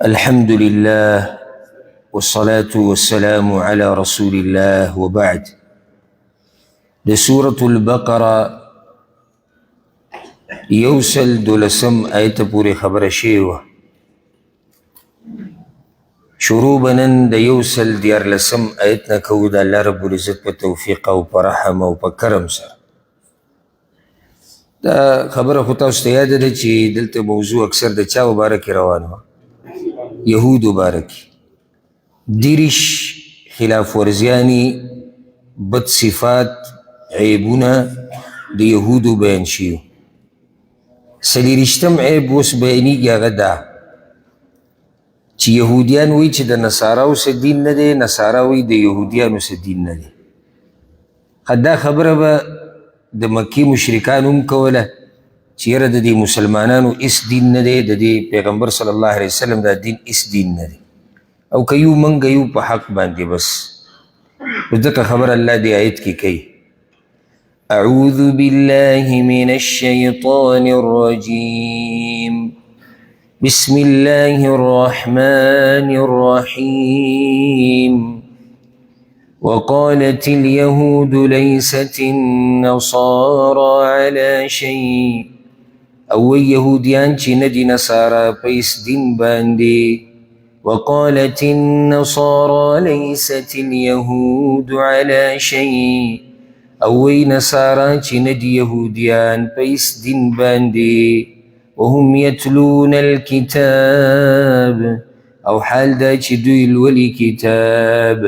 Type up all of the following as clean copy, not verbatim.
الحمد لله والصلاة والسلام على رسول الله وبعد. د سورة البقرة یوسل دولسم آیت پوری خبر شیوه. شروع بنن د یوسل دیارلسم آیت نکو دا اللہ رب العزت پا توفیق و پا رحم و پا کرم سر. دا خبر خطا استیاده ده چی دلت موضوع اکثر دا چا مبارکی روانو یهود مبارکی دیرش خلاف ورزیانی بد صفات عیبونا دا یهودو بیان شیو. سلیرشتم عیب وس بیانی گیا غدا چی یهودیان وی چی دا نصاراو سا دین نده، نصاراوی دا یهودیانو سا دین نده. خدا خبر با دا مکی مشرکان کوله چی یره دا دی مسلمانانو اس دین نده، دا دی پیغمبر صلی اللہ علیہ وسلم دا دین اس دین نده او کیو منگا یو پا حق باندی بس. دکا خبر اللہ دی آیت کی کئی اعوذ باللہ من الشیطان الرجیم بسم اللہ الرحمن الرحیم وقالت اليهود ليست النصارى على شيء او يهوديان چی ندی نصارى پیس دین باندی. وقالت النصارى ليست اليهود على شيء او نصارى چی ندی يهوديان پیس دین باندی. وهم يتلون الكتاب او حال دا چی دوی الولی کتاب.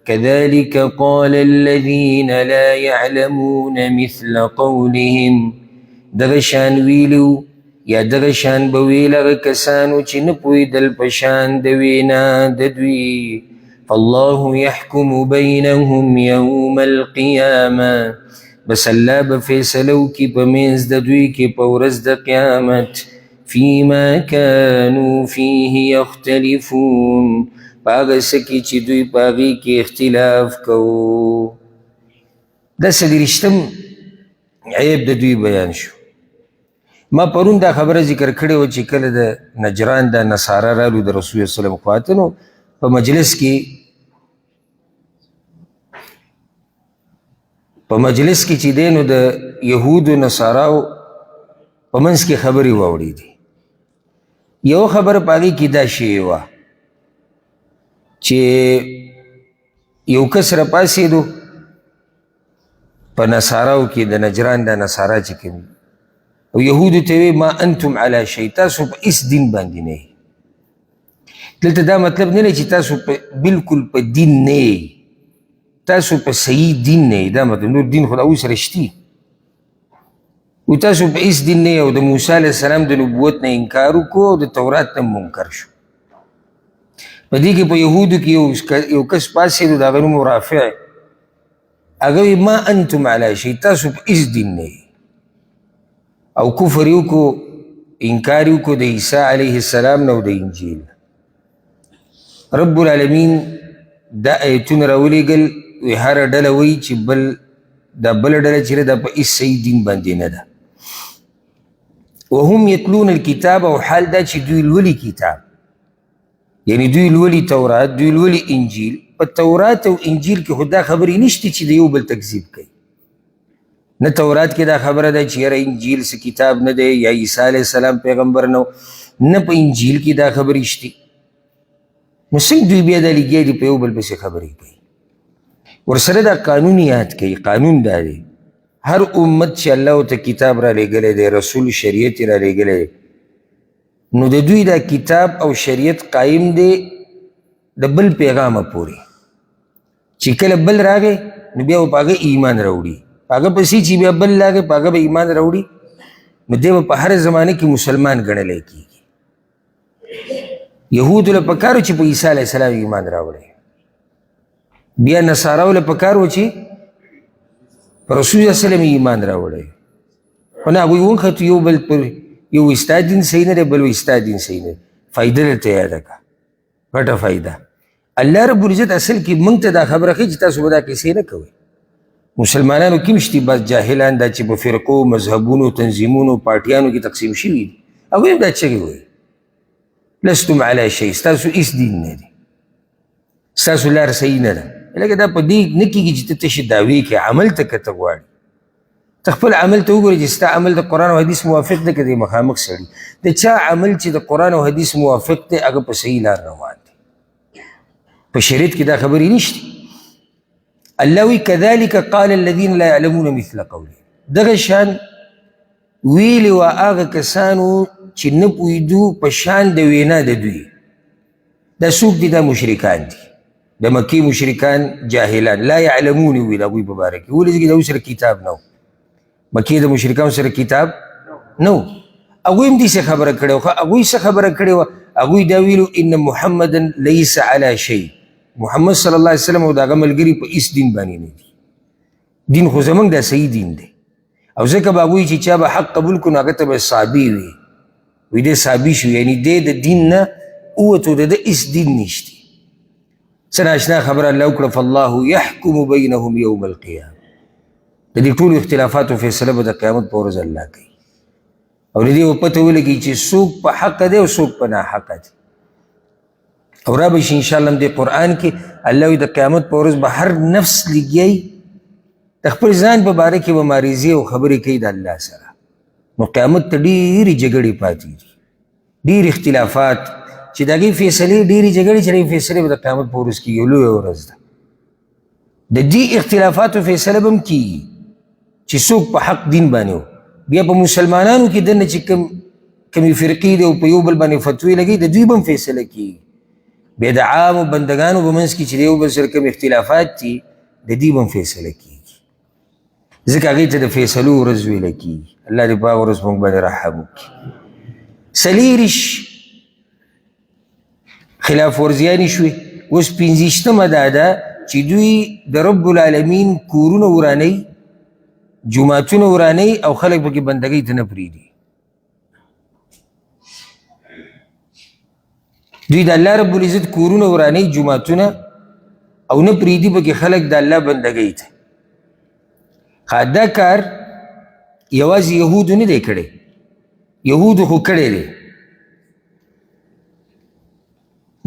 كذلك قال الذين لا يعلمون مثل قولهم دغشان ویلو یا دغشان بویل غکسانو چی نپوی دل پشان دوینا ددوی. فالله يحكم بينهم يوم القيامة بس اللہ بفیصلو کی پمینز ددوی کی پورز د قیامت. فيما كانوا فيه يختلفون پاگا سکی چی دوی پاگی کی اختلاف کو. دا سلیرشتم عیب دا دوی بیان شو. ما پرون دا خبر ذکر کڑی و چی کل دا نجران دا نصارا رالو دا رسول اللہ صلی اللہ علیہ وسلم خواتنو پا مجلس کی چی دینو دا یهود و نصاراو پا منس کی خبری واوڑی دی. یو خبر پاگی کی دا شیوا چی یو کس را پاسی دو پا نصاراو کی دا نجران دا نصارا چکن او یهودو تیوی ما انتم علا شئی تاسو پا اس دین باندی نئی. دلتا دا مطلب نہیں چی تاسو پا بالکل پا دین نئی، تاسو پا صحیح دین نئی. دا مطلب نور دین خدا اوس رشتی و تاسو پا اس دین نئی او دا موسیٰ علیہ السلام دا نبوت نا انکارو کو او دا تورات نا منکر شو. پا دی که پا یهودو کی یو کس پاسی دو دا غنوم رافع اگوی ما انتم علا شئی تاسو پا اس دین نئی او کفریو کو انکاریو کو دا عیسیٰ علیہ السلام نو دا انجیل. رب العالمین دا ایتون راولی گل وی هر ڈلوی چی دا بل ڈل چی دا پا اس صحیح دین باندی ندا. وهم یتلون الكتاب او حال دا چی دوی الولی کتاب یعنی دوی الولی تورات دوی الولی انجیل. پا تورات و انجیل کی خدا خبری نشتی چی دیو بل تکذیب کئی. نہ تورات کی دا خبر دا چی یرا انجیل سے کتاب نہ دے یا عیسیٰ علیہ السلام پیغمبر نو نہ پا انجیل کی دا خبر اشتی. نسنگ دوی بیا دا لگیا دی پیو بل بس خبری کئی ورسر دا قانونیات کئی. قانون دا دے ہر امت چی اللہ تا کتاب را لے گلے دے، رسول شریعت را لے گلے دے، نو دا دوی دا کتاب او شریعت قائم دے دا بل پیغام پوری. چی کل بل را گئے نو بیا پاگا ایمان روڑی، پاگا پسی چی بیا بل لاگے پاگا با ایمان روڑی نو دے پا ہر زمانے کی مسلمان گنے لے کی. یہود لپکارو چی پا عیسیٰ علیہ السلام ایمان راوڑے، بیا نصاراو لپکارو چی پا رسول اللہ علیہ وسلم ایمان راوڑے. ونا ابوی ونخطو یو بل پر یو استادین صحیح نرے بلو استادین صحیح نرے. فائدہ لیتا یادا کا گھٹا فائدہ. اللہ رب العزت اصل کی منگتا دا خبر رکھے چی تاسو بدا کسی نکوئے. مسلمانانو کمشتی بس جاہلان دا چی پا فرقو مذہبونو تنظیمونو پارٹیانو کی تقسیم شوید اگویم دا چگی ہوئی. لستم علی شی، ستاسو هیڅ دین نه دی، ستاسو لار صحیح نه ده. لکه دا په دې نه کېږي چې ته تشې دعوې کې عمل ته که ته غواړې، ته خپل عمل ته وګورې چې ستا عمل د قرآن او حدیث موافق دی که د مخامخ سړي. د چا عمل چې د قرآن او حدیث موافق دی هغه په صحیح لار روان دی. په شریعت کې دا خبرې نشته. الله وی کذلک قال الذین لا یعلمون مثل قوله، دغه شان ویلي وه هغه کسانو چې نه پوهېدو په شان د وینا د دوی. دا څوک دي؟ دا مشرکان دي، د مکې مشرکان جاهلان. لا یعلمون ویل هغوی په باره کې، ولې ځکه د هغوی سره کتاب نه و. مکې د مشرکانو سره کتاب نه و. هغوی هم داسې خبره کړې وه. هغوی څه خبره کړې وه؟ هغوی دا ویلو ان محمدا لیس علی شی، محمد صلی الله علیه وسلم او د هغه ملګري په هېڅ دین باندې نه دي. دین خو زموږ دا صحیح دین دی. او ځکه به هغوی چې چا به حق قبول کړو نو هغه ته به صحابي وي، وي دی صحابي شو، یعنې دی د دین نه ووتو، د ده هېڅ دین نشته. څه ناشنا خبره الله وکړه، فالله یحکم بینهم یوم القیامه. د دې ټولو اختلافاتو فیصله به د قیامت په ورځ الله کوي. او د دې به پته ولګي چې څوک په حقه دی او څوک په ناحقه دی. او را به شي انشاءالله د قرآن کې الله وي د قیامت په ورځ به هر نفس لګیایي، د خپل ځان په باره کې به ماریزې او خبرې کوي د الله سره. نو قیامت ته ډېرې جګړې پاتې دي، ډېر اختلافات چې د هغې فیصلې، ډېرې جګړې چې د هغې فیصلې به د قیامت په ورځ کېږي. یو لویه ورځ ده. د دې اختلافاتو فیصله به هم کېږي چې څوک په حق دین باندې و. بیا په مسلمانانو کې دننه چې کمې فرقې دي او په یو بل باندې فتوې لګوي، د دوی به هم فیصله کېږي. بیا د عامو بندګانو په منځ کې چې د یو بل سره کوم اختلافات دي، د دې به هم فیصله کېږي. ځکه هغې ته د فیصلو ورځ ویله کېږي. الله دې په هغه ورځ موږ باندې رحم وکړي. څلېرویشت خلاف ورزیانې شوې. اوس پنځویشتمه دا ده چې دوی د رب العالمین کورونه ورانوي، جوماتونه ورانوي او خلک پکې بندګۍ ته نه پرېږدي. دوی د الله رب العزت کورونه ورانوي، جوماتونه، او نه پرېږدي پکې خلک د الله بندګۍ ته. دا کار یوازې یهودو نه دی کړی، یهودو خو کړی دی،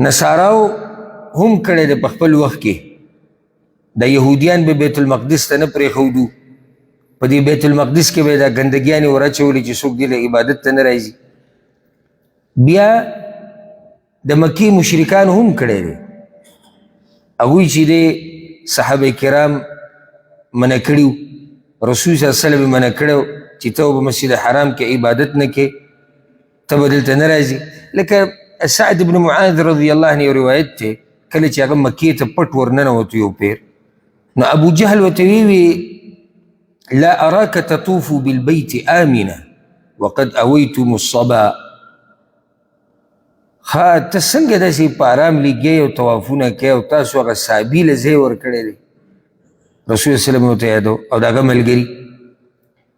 نصاراو هم کړی دی په خپل وخت کې. د یهودیان به بیت المقدس ته نه پرېښودو، په دې بیت المقدس کې به یې دا ګندګیانې ور اچولې چې څوک دې له عبادت ته نه راځي. بیا د مکې مشرکانو هم کړی دی. هغوی چې دی صحابه کرام منع کړي، رسول صلی الله علیه وسلم منع کړی چې ته به مسجد حرام کې عبادت نه کې، ته به دلته نه راځي. لکه سعد بن معاذ رضی الله عنه یو روایت دی، کله چې هغه مکې ته پټ ورننوتو یو پیر، نو ابو جهل ورته ویې لا اراک تطوف بالبیت آمنه وقد اویتم الصبا. ته څنګه داسې په آرام لګیې او طوافونه کوې او تاسو هغه صحابي له ځای ورکړی دی. رسول صلی الله علیه وسلم ورته یادو او د هغه ملګري،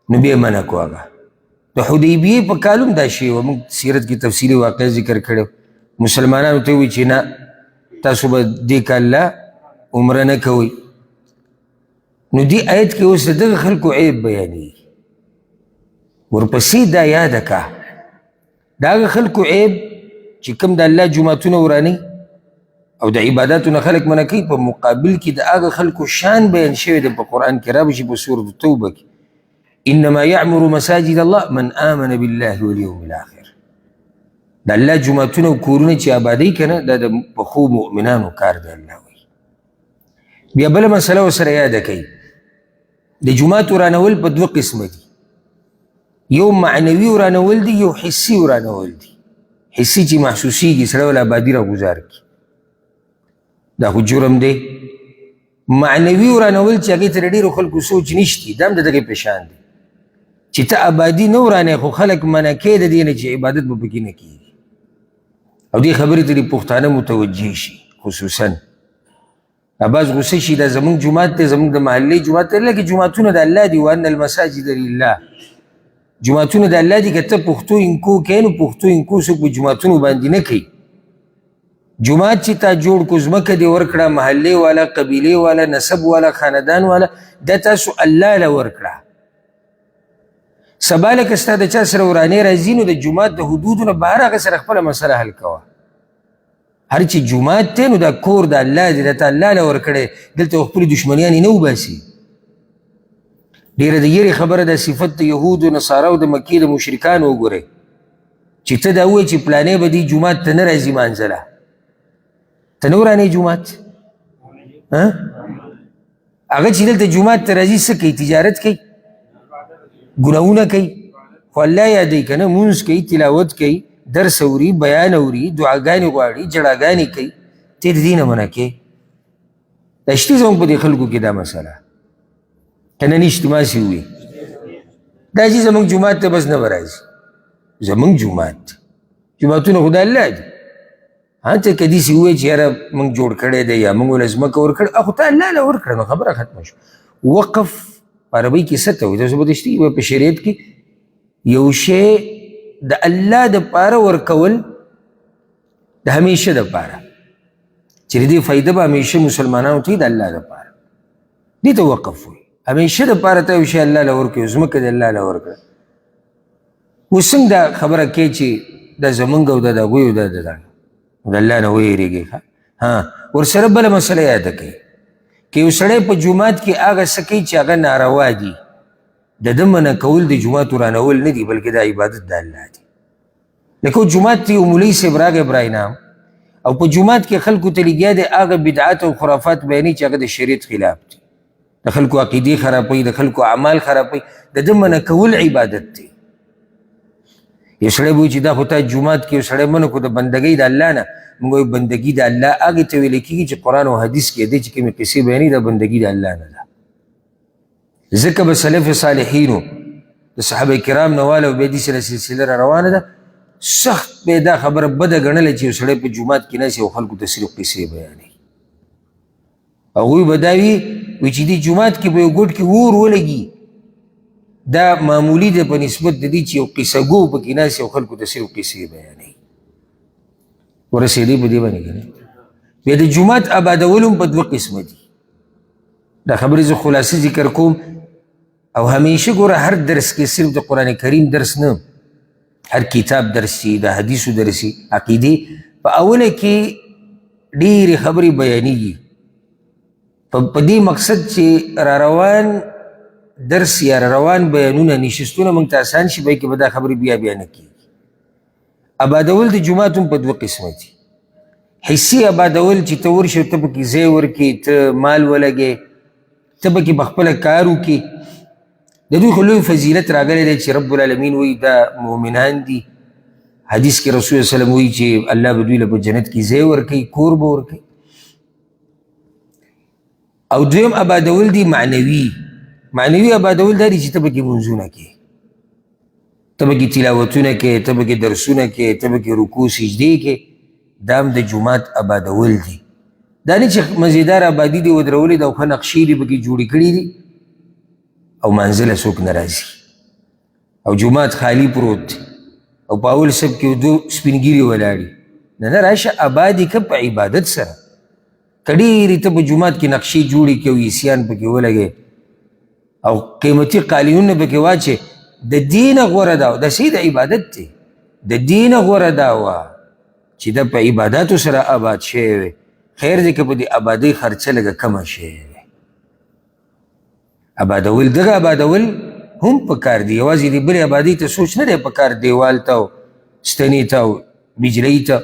نو بیا یې منع کړو. هغه د حدیبیې په کال هم دا شی وه، موږ سیرت کې تفصیلي واقع ذکر کړی. مسلمانانو ته ووایي چې نه، تاسو به دې کال لا عمره نه کوئ. نو دې آیت کې اوس د دغه خلکو عیب بیانېږي. ورپسې دا یاده که د هغه خلکو عیب چې کوم د الله جوماتونه ورانوي او د عباداتو نه خلک منع کوي، په مقابل کې د هغه خلکو شان بیان شوی دی په قرآن کې. را به شي په سورة توبه کې، انما یعمر مساجد الله من آمن بالله والیوم الاخر. د الله جوماتونه او کورونه چې آبادوي که نه، دا د پخو مؤمنانو کار دی. الله وایي. بیا بله مسله ورسره یاده کوي، د جومات ورانول په دوه قسمه دي. یو معنوي ورانول دي، یو حسي ورانول دي. حسي چې محسوسیږي، سړی ول آبادي را ګزار کړي، دا خو جرم دی. معنوي ورانول چې هغې ته د ډېرو خلکو سوچ نشتی، دا هم د دغې په شان دی چې ته آبادي نه ورانوې خو خلک منع کوې د دې نه چې عبادت به پکې نه کېږي. او دې خبرې ته دې پښتانه متوجه شي. خصوصا بعض غصه شي، دا زمونږ جومات دی، زمونږ د محلې جومات دی. لکه جوماتونه د الله دي، وان المساجد لله، جوماتونه د الله دي. که ته پښتو انکو کوې نو پښتو انکو څوک به جوماتونو باندې نه کوي. جومات چې تا جوړ کو، ځمکه دې ورکړه، محلې والا، قبیلې والا، نسب والا، خاندان والا، دا تاسو الله له ورکړه. سبا لکه ستا د چا سره ورانې راځي نو د جومات د حدودو نه بهر هغه سره خپله مسله حل کوه. هر چې جومات دی نو دا کور د الله دی، دا ته الله له ورکړی، دلته خپلې دشمنیانې نه وباسي. ډېره د یېرې خبره ده صفت د یهودو نصاراو د مکې د مشرکانو وګورئ چې ته دا ووایې چې پلانې به دې جومات ته نه راځي مانځله، ته نه ورانې جومات هغه چې دلته جومات ته راځي څه کوي؟ تجارت کوي، ګناهونه کوي، خو الله یادوي که نه، مونځ کوي، تلاوت کوي، درس اوري، بیان اوري، دعاګانې غواړي، جړاګانې کوي، ته د دې نه منع کوې. دا شته زموږ په دې خلکو کې دا مسله که نه نشته؟ ماسې ووایي دا چې زموږ جومات ته بس نه به راځي. زموږ جومات جوماتونه خو د الله دي. ته که داسې ووایې چې یاره موږ جوړ کړی دی یا موږ له ځمکه ورکړې، خو ته الله له ورکړه نو خبره ختمه شوه. وقف په عربۍ کې څه ته وایي؟ تاسو به دشتي په شریعت کې یو شی د الله دپاره ورکول د همیشه دپاره چې د دې فایده به همیشه مسلمانانو ته د الله دپاره، دې ته وقف وایي. همیشه دپاره ته یو شی الله له ورکړي، ځمکه د الله له ورکړه. اوس څنګه دا خبره کوې چې دا زمونږ او دا د هغوی او دا د الله نه ویرېږي؟ ورسره بله مسله یاده کوي که یو سړی په جومات کې هغه څه کوي چې هغه ناروا دي، د ده منع کول د جومات ورانول نه دي، بلکې دا عبادت د الله دی. لکه جومات ته یو مولوي صاحب راغی براینا او په جومات کې خلکو ته لګیا دی هغه بدعات او خرافات بیانوي چې هغه د شریعت خلاف دي، د خلکو عقیدې خرابوي، د خلکو اعمال خرابوي، د ده منع کول عبادت دی. یو سړی به وایي چې دا خو تا جومات کې یو سړی منع کړو د بندګۍ د الله نه، موږ وایو بندګي د الله هغې ته ویلی کېږي چې قرآن او حدیث کې دی چې کومې قصې بیانوي دا بندګي د الله نه ده. ځکه به سلف صالحینو د صحابه کرام نه واله او بیا دې سره سلسله را روانه ده، سخت به دا خبره بده ګڼله چې یو سړی په جومات کې ناست او خلکو ته صرف قصې بیانوي. هغوی به دا وي چې دې جومات کې به یو ګوټ کې اور ولګي، دا معمولی ده په نسبت د دې چې یو قصه ګو پکې ناست او خلکو ته صرف قصې بیانوي. ورسېدی په دې باندې که نه؟ بیا د جومات آبادول هم په دوه قسمه دي. دا خبرې زه خلاصه ذکر کوم او همیشه ګوره هر درس کې صرف د قرآن کریم درس نه، هر کتاب درسي، د حدیثو درسي، عقیدې په اوله کې ډېرې خبرې بیانېږي په دې مقصد چې را روان درس یا را روان بیانونه نشستونه موږ ته اسان شي، بلکې به دا خبرې بیا نه کېږي. آبادول د جومات هم په دوه قسمه دي. حسي آبادول چې ته ورشې ته پکې ځای ورکړې، ته مال ولګې، ته پکې پخپله کار وکړې، د دوی خو لوی فضیلت راغلی دی چې رب العالمین وایي دا مؤمنان دي. حدیث کې رسول صلی الله علیه وسلم وایي چې الله به دوی له په جنت کې ځای ورکوي، کور به ورکوي. او دویم آبادول دي معنوي. معنوي آبادول دا دي چې ته پکې منځونه کوې، ته پکې تلاوتونه کوې، ته پکې درسونه کوې، ته پکې رکوع سجدې کوې، دا هم د جومات آبادول دي. دا نه چې مزیدار آبادي دي ودرولې ده او ښه نقشې دي پکې جوړې کړي دي او منزله څوک نه راځي او جومات خالی پروت دی او په اول صف کې دو سپین ږیرې ولاړي. نه راشه آباد یې که په عبادت سره، که ډېرې ته په جومات کې نقشې جوړې کړې او عیسیان پکې ولګې او قیمتي قالینونه پکې واچې، د دې نه غوره دا دا صحیح د عبادت دی، د دې نه غوره دا وه چې دا په عباداتو سره آباد شوی وی. خیر دی که په دې آبادۍ خرچه لږه کمه شوی وی. آبادول دغه آبادول هم پکار دی، یوازې د بلې آبادۍ ته سوچ نه دی پکار، دیوال ته او ستنې ته او بجلۍ ته،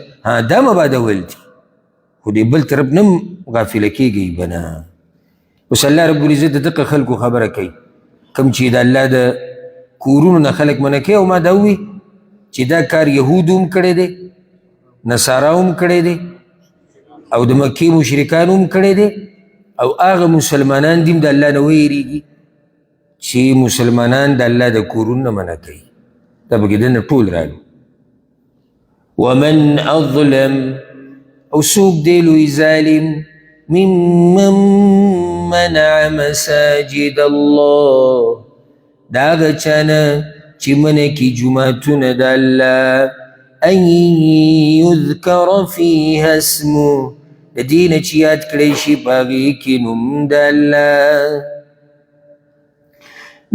دا هم آبادول دي، خو د بل طرف نه هم غافله کېږئ به نه. اوس الله رب العزت د دغه خلکو خبره کوي کوم چې د الله د کورونو نه خلک منع کوي. او ما دا ووي چې دا کار یهودو هم کړی دی، نصاراو هم کړی دی او د مکې مشرکانو هم کړی دی او هغه مسلمانان دي هم د الله نه ویریږي چې مسلمانان د الله د کورونو نه منع کوي. دا پکې دننه ټول رالو. ومن اظلم او څوک دی لوی ظالم ممن منع مساجد الله دا هغه چا نه چې منع کي جوماتونه د الله ان یذکر فیها اسمه د دې نه چې یاد کړی شي په هغې کې نوم د الله.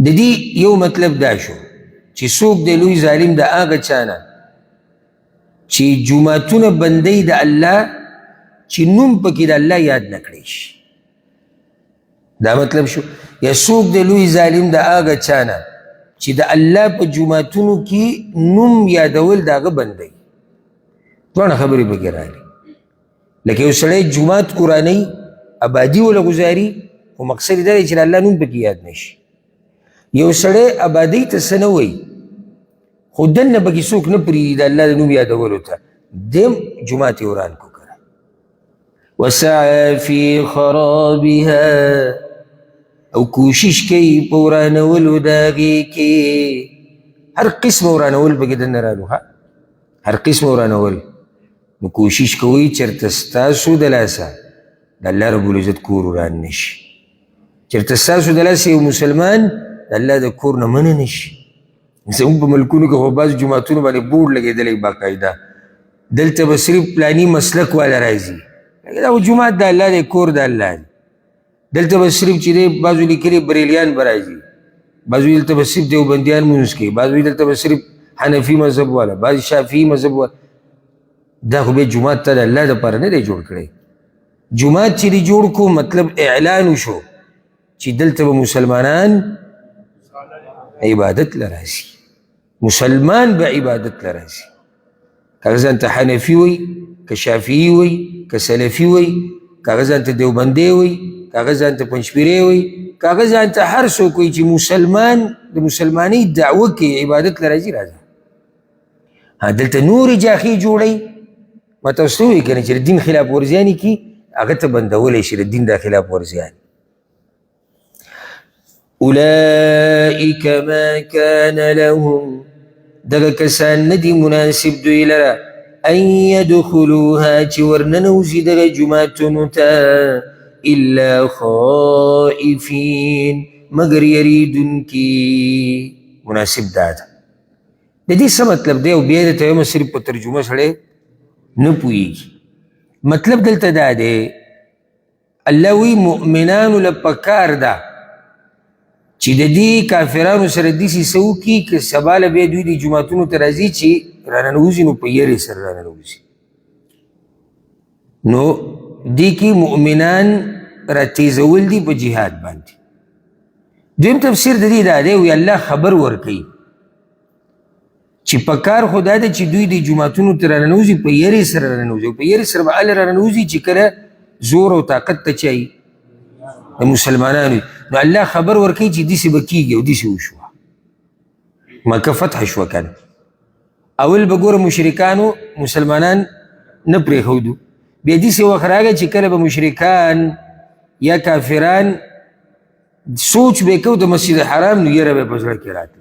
د دې یو مطلب دا شو چې څوک دی لوی ظالم د هغه چا نه چې جوماتونه بندوي د الله چې نوم پکې د الله یاد نه کړی شي. دا مطلب شو. یا څوک دی لوی ظالم د هغه چا نه چې د الله په جوماتونو کې نوم یادول د هغه بندوي. دواړه خبرې پکې راغلي. لکه یو سړی جومات قرآني آبادي وله ګزاري خو مقصد یې دا دی چې د الله نوم پکې یاد نه شي. یو سړی آبادۍ ته څه نه وایي خو دننه پکې څوک نه پرېږدي د الله د نوم یادولو ته، دیم جومات یې وران کړو. وسعى في خرابها او کوشش کوي په ورانولو د هغې کې. هر قسم ورانول پکې دننه رالو، هر قسم ورانول. نو کوشش کوئ چېرته ستاسو د لاسه د الله رب العزت کور وران نه شي. چېرته ستاسو د لاسه یو مسلمان د الله د کور نه منع نه شي. زموږ په ملکونو کې خو بعضو جوماتونو باندې بورډ لګېدلی باقاعده، دلته به صرف پلاني مسلک والا راځي، دا جومات د الله دی، کور د الله دی. دلته به صرف چې دی بعضو لیکلي بریلیان به راځي، بعضو دلته به صرف دیوبندیان مونځ کوي، بعضو دلته به صرف حنفي مذهب والا، بعض شافعي مذهب والا. دا خو بیا جومات ته د الله دپاره نه دی جوړ کړی. جومات چې دی جوړ کو مطلب اعلان وشو چې دلته به مسلمانان عبادت لرازي، مسلمان به عبادت لرازي. که ځان ته حنفي وي، که شافعي وي، که سلفي وي، که ځان ته دیوبندی وي، که ځان ته پنجپیری وي، که ځان ته هر څوک وي چې مسلمان د مسلمانۍ دعوه کوي عبادت لرازي راځه. دلته نورې جاخې جوړوي، ما تاسو ته ووایي که نه چې د دین خلاف ورزیانې کي هغه ته بندولی شي د دین دا خلاف ورزیان. اولئک ما کان لهم دغه کسان نه دي مناسب دوی لره ان یدخلوها چې ورننوځي دغه جوماتونو ته الا خائفین مگر یریدونکي. مناسب دا ده. د دې څه مطلب دی؟ او بیا درته وایم صرف په ترجمه سړی نه پوهېږي. مطلب دلته دا دی الله وی مؤمنانو له پکار ده چې د دې کافرانو سره داسې څه وکړي که سبا له بیا دوی د جوماتونو ته راځي چې راننوځي نو په یرې سره راننوځي. نو دې کې مؤمنان راتیزول دي په جهاد باندې. دویم تفسیر د دې دا دی وی الله خبر ورکوي چې پکار خو دا ده چې دوی د جوماتونو ته راننوځي په یرې سره راننوځي، او په یرې سره به هله راننوځي چې کله زور او طاقت ته چایي د مسلمانانو. نو الله خبر ورکوي چې داسې به کېږي او داسې وشوه. مکه فتح شوه که نه، اول به ګوره مشرکانو مسلمانان نه پرېښودو، بیا داسې وخت راغی چې کله به مشرکان یا کافران سوچ به یې کو د مسجد حرام، نو یره به یې په زړه کې راتله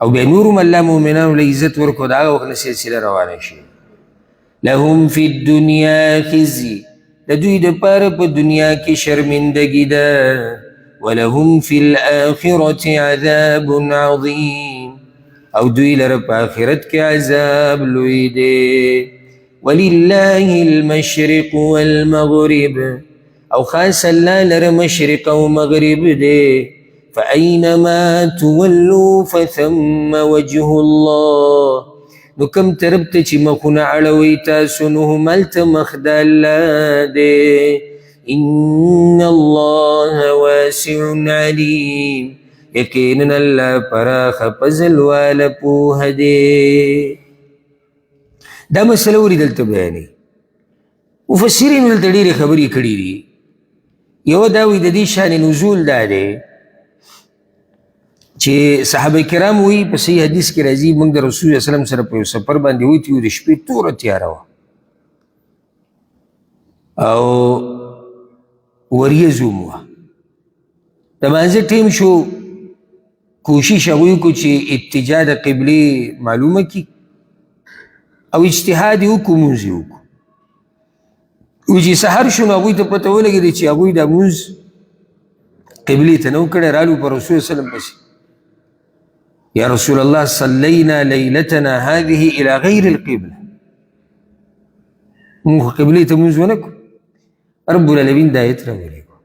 او بیا نور هم الله مؤمنانو له عزت ورکړو. د هغه وخت نه سلسله روانه شي. لهم فی الدنیا خزي د دوی دپاره په دنیا کې شرمندګي ده، ولهم فی الآخرة عذاب عظیم او دوی لره په آخرت کې عذاب لوی دی. ولله المشرق والمغرب او خاص الله لره مشرق او مغرب دی. فأينما تولوا فثم وجه الله نو کم طرف ته چې مخونه اړوئ تاسو نو هملته مخ د الله دی. ان الله واسع علیم یقینا الله پراخه فضل واله پوهه دی. دا مسله ورې دلته بیانوي. مفسرینو دلته ډېرې خبرې کړي دي. یوه دا وایي د دې شان نزول دا دی چې صحابه کرام وی په صحیح حدیث کې راځي موږ د رسول الله سلام سره په یو سفر باندې وتي یو د شپې توره تیاره وه او وریځ هم وه. د مانځه ټیم شو، کوشش هغوی وکړو چې اتجاه د قبلې معلومه کړي او اجتهاد یې وکړو، مونځ یې وکړو. وایي چې سحر شو نو هغوی ته پته ولګېده چې هغوی دا مونځ قبلې ته نه و کړی. رالو په رسول سلم پسې یا رسول الله صلینا لیلتنا هذه الى غیر القبله، مونږ قبلې ته مونځ ونه کړو. رب العالمین دا آیت راولېږو.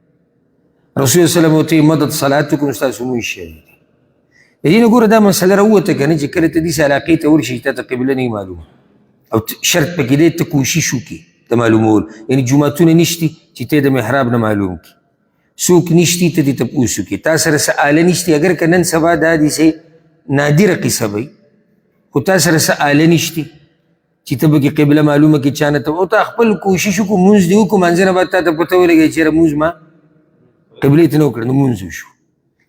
رسول سلم ورته مدد صلاتکم ستاسو مونځ شوی دی. دې نه ګوره دا مسله راووته که نه چې کله ته داسې علاقې ته ورشي تا ته قبله نه معلومه او شرط پکې دی ته کوشش وکړي د معلومول یعنې جوماتونه نشتي چې ته د محراب نه معلوم کړي څوک نشتي ته دې تپوس وکړي تا سره څه آله نشتي اگر که نن سبا دا داسې نادره قصه وي خو تا سره څه آله نشتي چې ته پکې قبله معلومه کړي چا نه ته او تا خپل کوشش وکړو مونځ دې وکړو مانځه نه بعد تا ته پته ولګوي چېرې مونځ ما قبلې ته نه وکړه نو مونځ وشو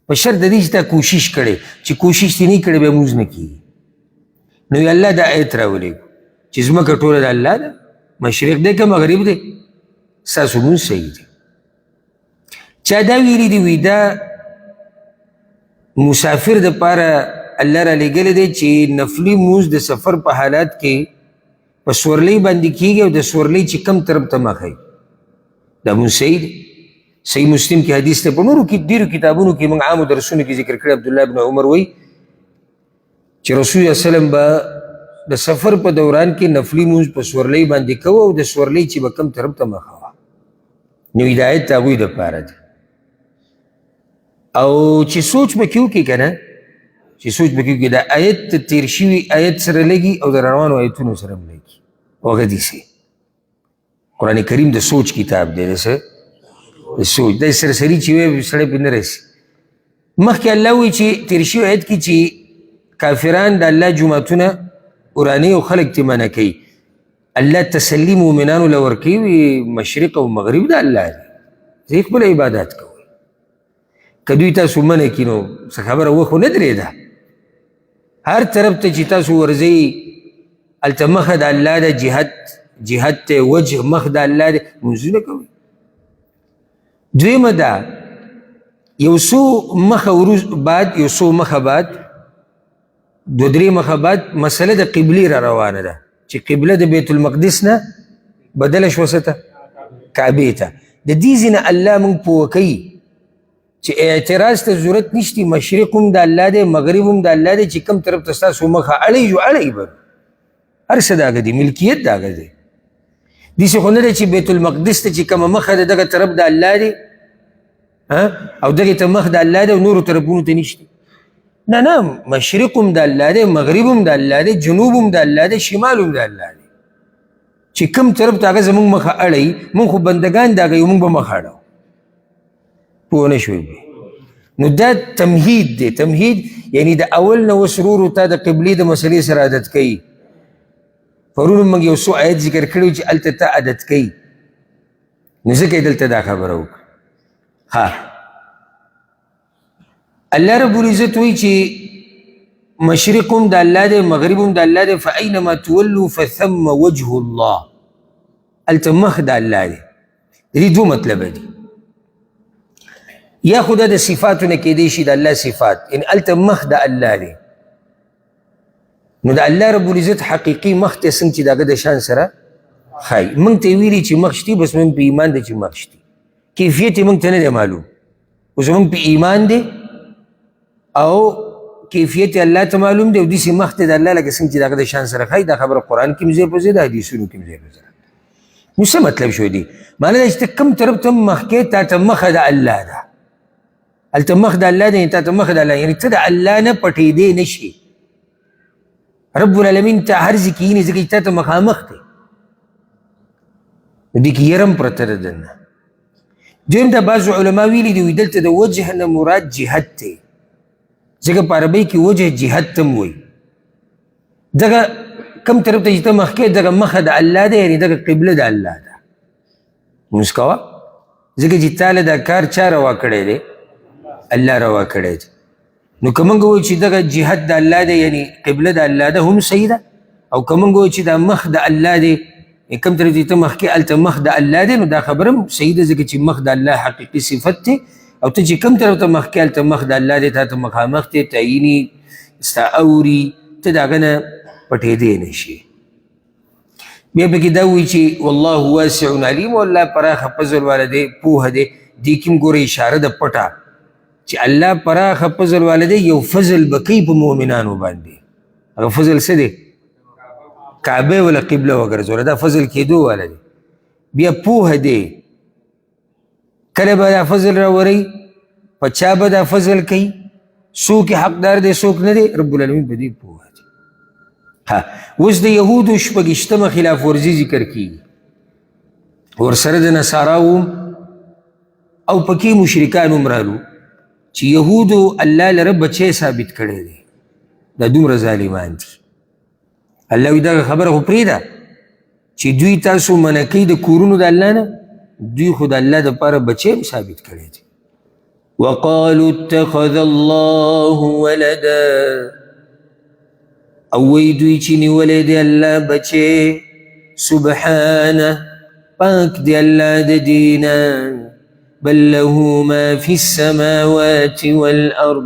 په شرط د دې چې تا کوشش کړی چې کوشش دې نه کړی بیا مونځ نه کېږي نو یې الله دا آیت راولېږو چې ځمکه ټوله د الله ده مشرق دی که مغرب دی ستاسو مونځ صحیح دی چا دا ویلي دي وي دا مسافر دپاره الله را لېږلی دی چې نفلي مونځ د سفر په حالات کې په سورلۍ باندې کېږي او د سورلۍ چې کم طرف ته مخی دا مونځ صحیح دی صحیح مسلم کې حدیث دی په نورو کې ډېرو کتابونو کې موږ عامو درسونو کې ذکر کړی عبدالله بن عمر وایي چې رسول الله وسلم به د سفر په دوران کې نفلي مونځ په سورلۍ باندې کوه او د سورلۍ چې به کم طرف ته مخه وه نو هدایت د هغوی دپاره دی او چې سوچ به کې وکړي که نه چې سوچ به کې وکړي دا آیت د تیر شوي آیت سره لګي او د روانو آیتونو سره هم لګي او هغه داسې قرآن کریم د سوچ کتاب دی د څه د سوچ دا سرسري چې وی سړی پرې نه رسي مخکې الله وایي چې تیر شوي آیت کې چې کافران د الله جوماتونه ورانوي او خلک ترې منع کوي الله تسلي مؤمنانو له ورکوي وي مشرق او مغرب د الله دی زه خپل عبادت کوئ که دوی تاسو منع کړي نو څه خبره وخو نه درېده هر طرف ته چې تاسو ورځئ هلته مخه د الله ده جهاد ته وجه مخ د الله دی منځونه کوئ دویمه ده یو څو مخه بعد یو څو مخه بعد دو درې مخه بعد مسله د قبلې را روانه ده چې قبله د بیت المقدس نه بدله شوه څه ته کعبې ته د دې ځینې الله موږ پوه کوي چې اعتراض ته ضرورت نشتی مشرق هم د الله دی مغرب هم د الله دی چې کوم طرف ته ستاسو مخه اړی جو اړی به هر څه د هغه دی ملکیت د هغه دی داسې خو نه دی چې بیت المقدس ته چې کومه مخه د دغه طرف د الله دی او دغې ته مخ د الله دی او نورو طرفونو ته نشته نه نه مشرق هم د الله دی مغرب هم د الله دی جنوب هم د الله دی شمال هم د الله دی چې کوم طرف ته هغه زموږ مخه اړی موږ خو بندګان د هغه یو موږ به مخه اړو پوه نه شوي نو دا تمهید دی تمهید یعنی د اول نه اوس ورو تا د قبلې د مسلې سره عادت کوي پرون موږ یو څو آیت ذکر کړی چې هلته ته عادت کوي نو ځکه یې دلته دا خبره وکړه ها الله رب العزت وایي چې مشرق هم د الله دی مغرب هم د الله دی فاینما تولوا فثم وجه الله هلته مخ د الله دی د دې دوه مطلبه دي یا خدا د صفاتو نه کېدی شي د الله صفات یعنې هلته مخ د الله دی نو د الله رب العزت حقیقي مخ ته څنګه چې د هغه د شان سره ښایي موږ ته یې ویلي چې مخ شتي بس موږ په ایمان دی چې مخ شتي کیفیت یې موږ ته نه دی معلوم خو زموږ په ایمان دی او کیفیت الله ته معلوم دی او داسې مخ ته د الله لکه څنګه چې د هغه د شان سره ښایي دا خبره قرآن کې هم ځای په ځای ده حدیثونو کې هم ځای په ځای نو څه مطلب شوی دی معنی دا چې ته کوم طرف ته مخکې تا ته مخه د الله ده هلته مخ د الله دی تا ته مخ د الله یعنې ته د الله نه پټېدی نه شي رب العالمین ته هر ځای کې یینې ځکه چې تا ته مخامخ دی نو دې کې یره هم پرته ده دننه دویم دا بعضو علما ویلي دي وایي دلته د وجه نه مراد جهت دی ځکه په عربۍ کې وجه جهت ته هم وایي دغه کم طرف ته چې ته مخکې دغه مخه د الله دی یعنې دغه قبله د الله ده لمونځ کوه ځکه چې تا له دا کار چا روا کړی دی الله روا کړی دی نو که موږ وایو چې دغه جهت د الله دی یعنې قبله د الله ده هم صحیح ده او که موږ وایو چې دا مخ د الله دی کوم طرف چې ته مخکې هلته مخ د الله دی نو دا خبره هم صحیح ده ځکه چې مخ د الله حقیقي صفت دی او ته چې کوم طرف ته مخکې هلته مخ د الله دی تا ته مخامخ دی تعیني ستا اوري ته د هغه نه پټېدی نه شي بیا پکې دا وایي چې والله واسع علیم والله پراخه فضل والا دی پوهه دی دې کې هم ګوره اشاره ده پټه چې الله پراخه فضل والا دی یو فضل به کوي په مؤمنانو باندې هغه فضل څه دی کعبه ولا قبله وګرځوله دا فضل کېدو والا دی بیا پوهه دی کله به دا فضل راوري په چا به دا فضل کوي څوک حقدار دی څوک نه دی رب العالمین په دې پوهه دی. اوس د یهودو شپږشتمه خلاف ورزي ذکر کیږي ورسره د نصاراو او پکې مشرکان هم رالو چې یهودو الله لره بچی ثابت کړی دی. دا دومره ظالمان دي. الله وایي دغه خبره خو پرېږده چې دوی تاسو منع کوي د کورونو د الله نه، دوی خو د الله دپاره بچی هم ثابت کړی دی. وقالوا اتخذ الله ولدا او وی دوی چې نیولی دی الله بچی سبحانه پاک دی الله د دینا بل له ما فی السماوات والارض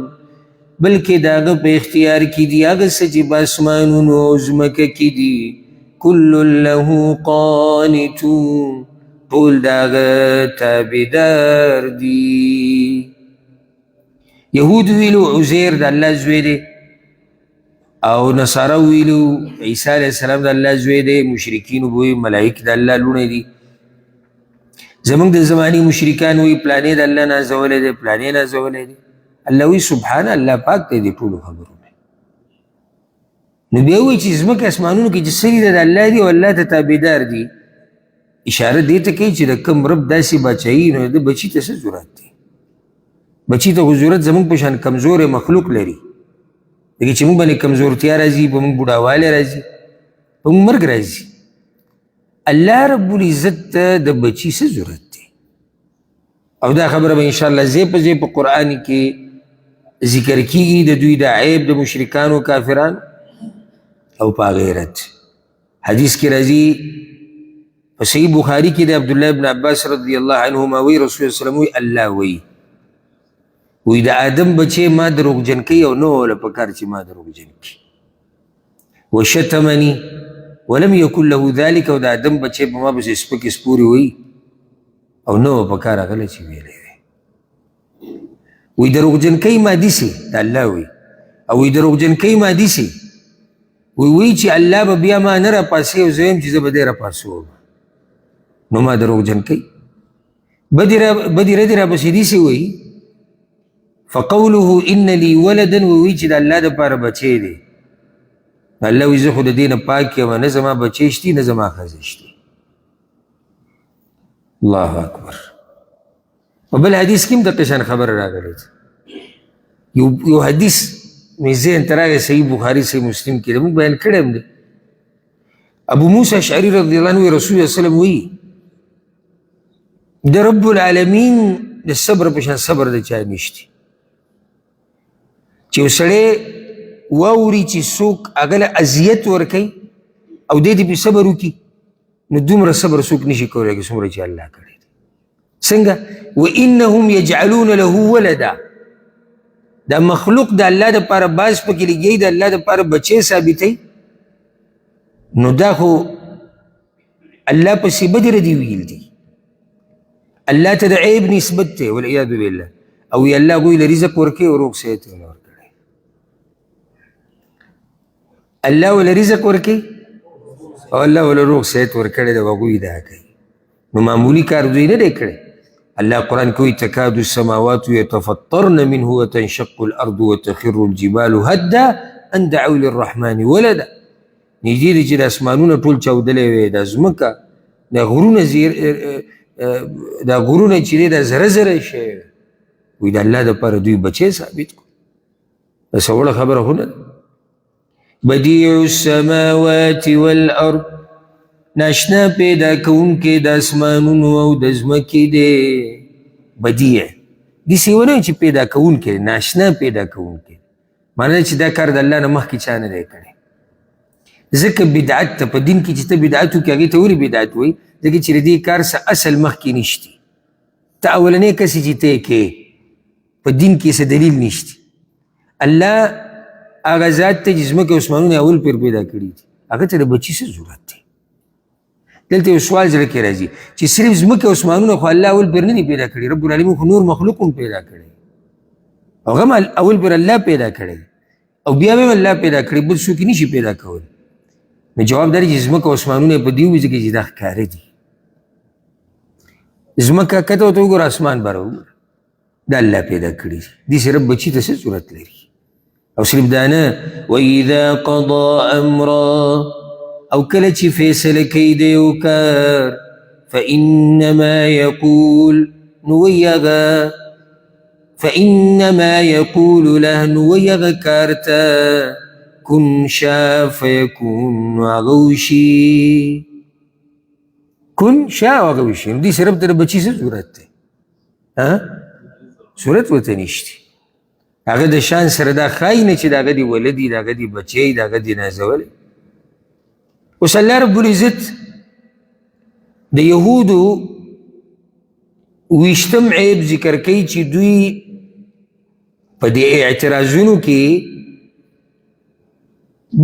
بلکې د هغه په اختیار کې دي هغه څه چې په اسمانونو او ځمکه کې دي کل له قانتون ټول د هغه تابعدار دي. یهود ویلو عزیر د الله زوی دی او نصارا ویلو عیسی علیه السلام د الله زوی دی. مشرکین وایي ملائک د الله لوڼې دي. زمونږ د زماني مشرکان وایي پلانې د الله نازولی دی پلانې نازولی دی. الله وایي سبحانه الله پاک دی د ټولو خبرونه. نو بیا وایي چې ځمکه اسمانونو کې چې څه دي د الله دي او الله ته تابعدار دي. اشاره دې ته کوي چې د کوم رب داسې بچایي نو د بچي ته څه ضرورت دی. بچی ته خو ضرورت زمونږ په شان کمزور مخلوق لري. لکه چې موږ باندې کمزورتیا راځي په موږ بوډاوالی راځي په موږ مرګ راځي. الله رب العزت ته د بچي څه ضرورت دی. او دا خبره به انشاءالله ځای په ځای په قرآن کې ذکر کیږي د دوی د عیب د مشرکانو کافرانو او په غیرت. حدیث کې راځي په صحیح بخاري کې د عبدالله بن عباس رضی الله عنهما وی رسول الله صلی الله علیه وسلم وی الله وی د آدم بچی ما دروغجن کوي او نه وله پکار چې ما دروغجن کړي. وشتمني ولم یکن له ذلک او د آدم بچی په ما پسې سپکې سپورې وی او نه وه پکار هغله چې ویلی دی. وی دروغجن کوي ما دیسې د الله وی او وی دروغجن کوي ما دیسې وی چې الله به بیا ما نه راپاسې او زه یم چې زه به دی راپاسوم نو ما دروغجن کوي. بدې ردې راپسې دیسې وی فقوله ان لي ولدا وی چې د الله دپاره بچی دی. الله وی زه خو د دې نه پاک یم نه زما بچی شتي نه زما ښځه شتي. الله اکبر. په بل حدیث کې هم دقه شان خبره راغلی ده. یو حدیث مې ذهن ته راغی صحیح بخاري صحیح مسلم کې ده موږ بیان کړی هم دی. ابو موسی اشعري رضی الله عنه رسول الله وسلم وی د رب العالمین د صبر په شان صبر د چا نشته. چې یو سړی واوري چې څوک هغه له اذیت ورکوي او دی دې پې صبر وکړي نو دومره صبر څوک نشي کولی لکه څومره چې الله کړی دی. څنګه؟ وانهم یجعلون له ولدا دا مخلوق د الله دپاره باز پکې لګوي د الله دپاره بچی ثابتوي نو دا خو الله پسې بدې ردي ویل دي. الله ته د عیب نسبت دی والعیاذ بالله. او وی الله هغوی له رزق ورکوي او روغ صحت یې ونه ورکړی. الله ولا رزق ورکي او الله ولا روغ صحت ورکړی دی هغوی دا کوي. نو معمولي کار دوی نه دی کړی. الله قرآن کوي تکاد السماوات يتفطرن منه وتنشق الارض وتخر الجبال هدا ان دعوا للرحمن ولدا. نږدې دی چې د اسمانونه ټول چاودلی وی دا ځمکه دا غرونه چې دی دا زره زره شی وی د الله دپاره دوی بچی ثابت کړو. دا څه وړه خبره خو نه ده. بدیع السماوات والارض ناشنا پیدا کوونکی د اسمانونو او د ځمکې دی. بدیع داسې ونه چې پیدا کوونکی دی ناشنا پیدا کوونکی معنی چې دا کار د الله نه مخکې چا نه دی کړی. ځکه بدعت ته په دین کې چې ته بدعت وکړې هغې ته ولې بدعت وایي ځکه چې د دې کار څه اصل مخکې نشتی. ته اولنی کسې چې ته یې کوې په دین کې څه دلیل نشتی. الله هغه ذات ته چې ځمکې او اسمانونه اول پیر پیدا کړي دي هغه ته د بچي څه ضرورت دی. دلته یو سوال زړه کې راځي چې صرف ځمکې او اسمانونه خو الله اول پیر نه دي پیدا کړي رب العالمین خو نور مخلوق هم پیدا کړی او هغه اول پیر الله پیدا کړی او بیا به الله پیدا کړي بل څوک نشي پیدا کولی. نو جواب دا دی چې ځمکه او اسمانونه په دې وجه کې چې دا ښکاره دي. ځمکه کته ورته وګوره اسمان بره وګوره دا الله پیدا کړي دي داسې رب بچي ته څه صورت لري او صرف دا نه واذا قضى امرا او کله چې فیصله کوي د یو کار فانما يقول نو وایي هغه فانما يقول له نو وایي هغه کار ته كن شاء فيكون هغه وشي كن شاء هغه وشي نو دې رب ته د بچي څه صورت دی صورت ورته نشته هغه د شان سره دا ښایي نه چې د هغه د ولدي د هغه د بچی د هغه د نازولی اوس الله رب العزت د یهودو ویشتم عیب ذکر کوي چې دوی په دې اعتراضونو کې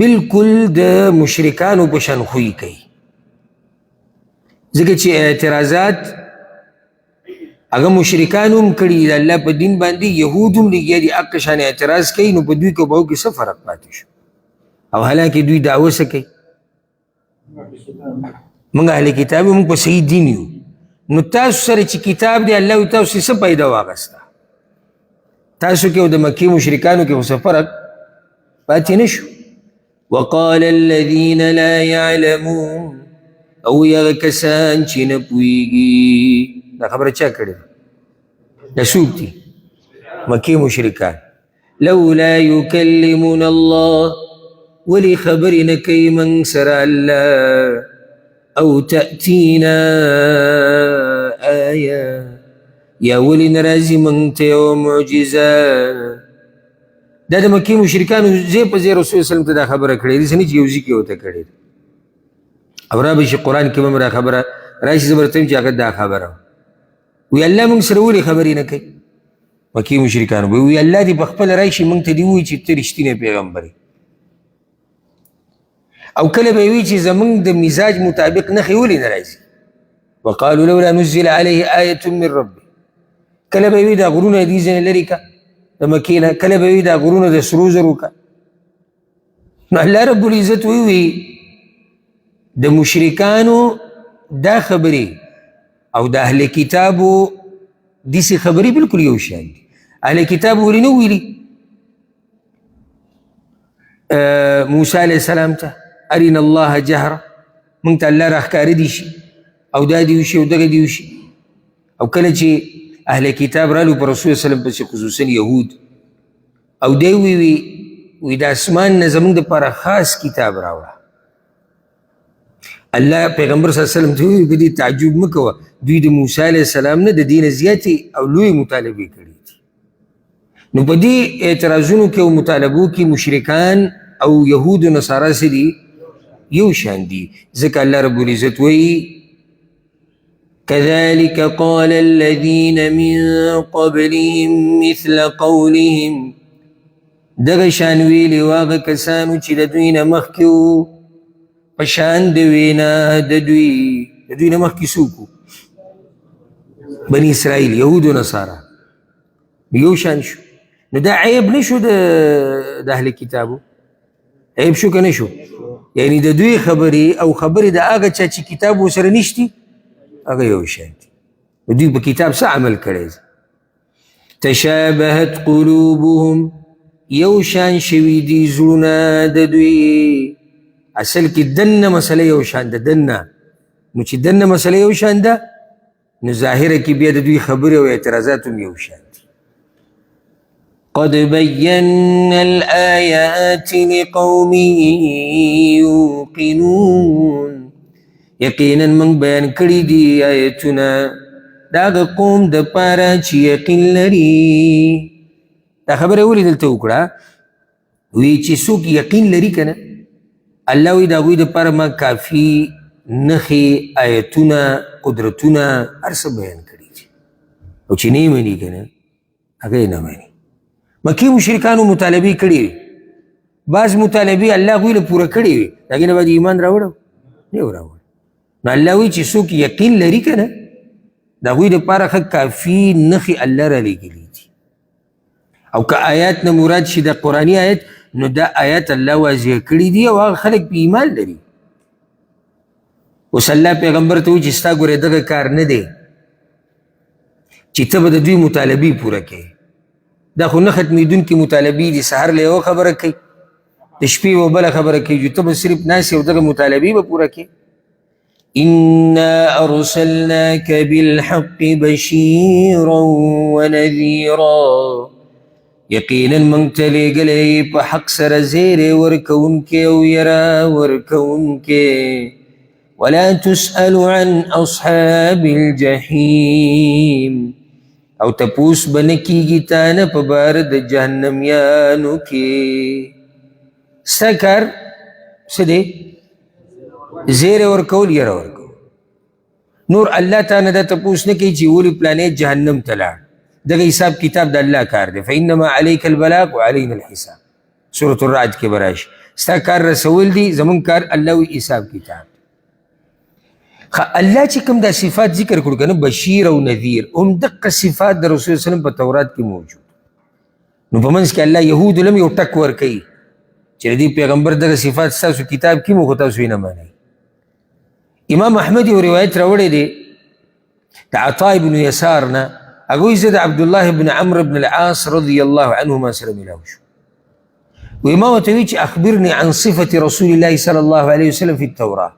بالکل د مشرکانو په شان خوی کوي ځکه چې اعتراضات هغه مشرکانو هم کړي د الله په دین باندې یهود هم لګیا دي حق شان اعتراض کوي نو په دوی کې به کې څه فرق پاتې شو او حالانکه دوی دعوه څه کوي موږ اهل کتاب موږ په صحیح دین یو نو تاسو سره چې کتاب دی الله تاسو څه پیدا واغسته تاسو کې او د مکې مشرکانو کې څه فرق پاتې نه شو وقال الذين لا يعلمون او هغه کسان چې نه پوهېږي دا خبره چا کړې ده څوک دي مکې مشرکان لولا يكلمنا الله ولي خبرې نه کوي موږ سره الله او تأتينا آیه یا ولې نه راځي موږ ته یوه معجزه دا د مکې مشرکانو ځای په ځای رسول وسلم ته دا خبره کړې دي څه نه چې یو ځای کې ورته کړې ده او را به شي قرآن کې هم را خبره راشي زه به درته وایم چې هغه دا خبره وی الله موږ سره ولې خبرې نه کوي مکې مشرکانو به وی الله دې په خپله راشي موږ ته دې ووایي چې ته رښتینی پیغمبر او کله به وی چې زمونږ د مزاج مطابق نښې ولې نه راځي وقالوا لولا نزل عليه آیة من ربه کله به وی دا غرونه دې ځینې لرې که د مکې نه کله به وی دا غرونه د سرو زرو که نو الله رب العزت وی د مشرکانو دا خبرې او د اهل کتابو داسې خبرې بلکل یو شان دي اهل کتابو ولې نه ویلي موسی علیه السلام ته ارنا الله جهره موږ ته الله راښکاره دي شي او دا دې وشي او دغه دې وشي او کله چې اهل کتاب رالو په رسول وسلم پسې خصوصا یهود او دی وی د اسمان نه زموږ دپاره خاص کتاب راوړه الله پیغمبر صلی الله علیه وسلم ته وی په دې تعجب مه کوه دوی د موسی علیه السلام نه د دې نه زیاتې او لویې مطالبې کړي دي نو په دې اعتراضونو کې او مطالبو کې مشرکان او یهود و نصارا څه دي یو شان دي ځکه الله رب العزت وایي كذلك قال الذين من قبلهم مثل قولهم دغه شان ویلي واغه کسانو چې د دوی نه مخکې وو په شان د وینا د دوی نه مخکې څوک وو بني اسرائیل یهود و نصارا یو شان شو نو دا عیب نه شو د اهل کتابو عیب شو که نه شو یعنی د دوی خبرې او خبرې د هغه چا چې کتاب ورسره نشتي هغه یو شان دي دوی په کتاب څه عمل کړی تشابهت قلوبهم یو شان شوي دي زړونه د دوی اصل کې دنه مسله یو شان ده دنه نو چې دنه مسله یو شان ده نو ظاهره کې بیا د دوی خبرې او اعتراضات هم یو شان دي قد بينا الآيات لقوم يوقنون یقینا من بیان کړي دي آیتونه د هغه قوم دپاره چې یقین لري دا خبره ولې دلته وکړه وی چې څوک یقین لري که نه الله وی د هغوی دپاره ما کافي نښې آیتونه قدرتونه هر څه بیان کړي دي او چې نه یې مني که نه هغه یې نه مني مکې مشرکانو مطالبې کړې وي بعض مطالبې الله هغوی له پوره کړې وي د هغې نه باید ایمان راوړه نه یې راوړه نو الله وی چې څوک یقین لري که نه د هغوی دپاره ښه کافي نښې الله رالیږلي دي او که آیات نه مراد شي د قرآني آیت نو دا آیات الله واضح کړي دي او هغه خلک په ایمان لري اوس الله پیغمبر ته وایي چې ستا ګورې دغه کار نه دی چې ته به د دوی مطالبې پوره کوې. دا خو نه ختمېدونکې مطالبې دي، سهار له یوه خبره کوي، د شپې یوه بله خبره کوي، چې ته به صرف ناستې او دغه مطالبې به پوره کوې. إنا أرسلناك بالحق بشيرا ونذيرا، یقینا موږ ته لېږلی په حق سره زیری ورکوونکی او یره ورکوونکی. ولا تسأل عن أصحاب الجحیم، او تپوس به نه کېږي تا نه په باره د جهنمیانو کې. ستا کار څه دی؟ زیری ورکول، یره ورکول. نور الله تا نه دا تپوس نه کوي چې ولې پلانی جهنم ته لاړ. دغه حساب کتاب د الله کار دی. فإنما عليك البلاغ وعلينا الحساب. سورة الرعد کې به راشي. ستا کار رسول دی، زمونږ کار الله وي حساب کتاب. الله چې کوم دا صفات ذکر کړو که نه، بشیر او نذیر، هم دقه صفات د رسول وسلم په تورات کې موجود. نو په منځ کې الله یهودو لم یو ټک ورکوي چې د دې پیغمبر دغه صفات ستاسو کتاب کې مو، خو تاسو یې نه منئ. امام احمد یو روایت راوړی دی د عطا بن یسار نه، هغه وایي زه د عبدالله بن عمرو بن العاص رضی الله عنهما سره ملاو شو. وایي ما ورته وایي چې اخبرني عن صفة رسول الله صلی الله علیه وسلم فی التوراه.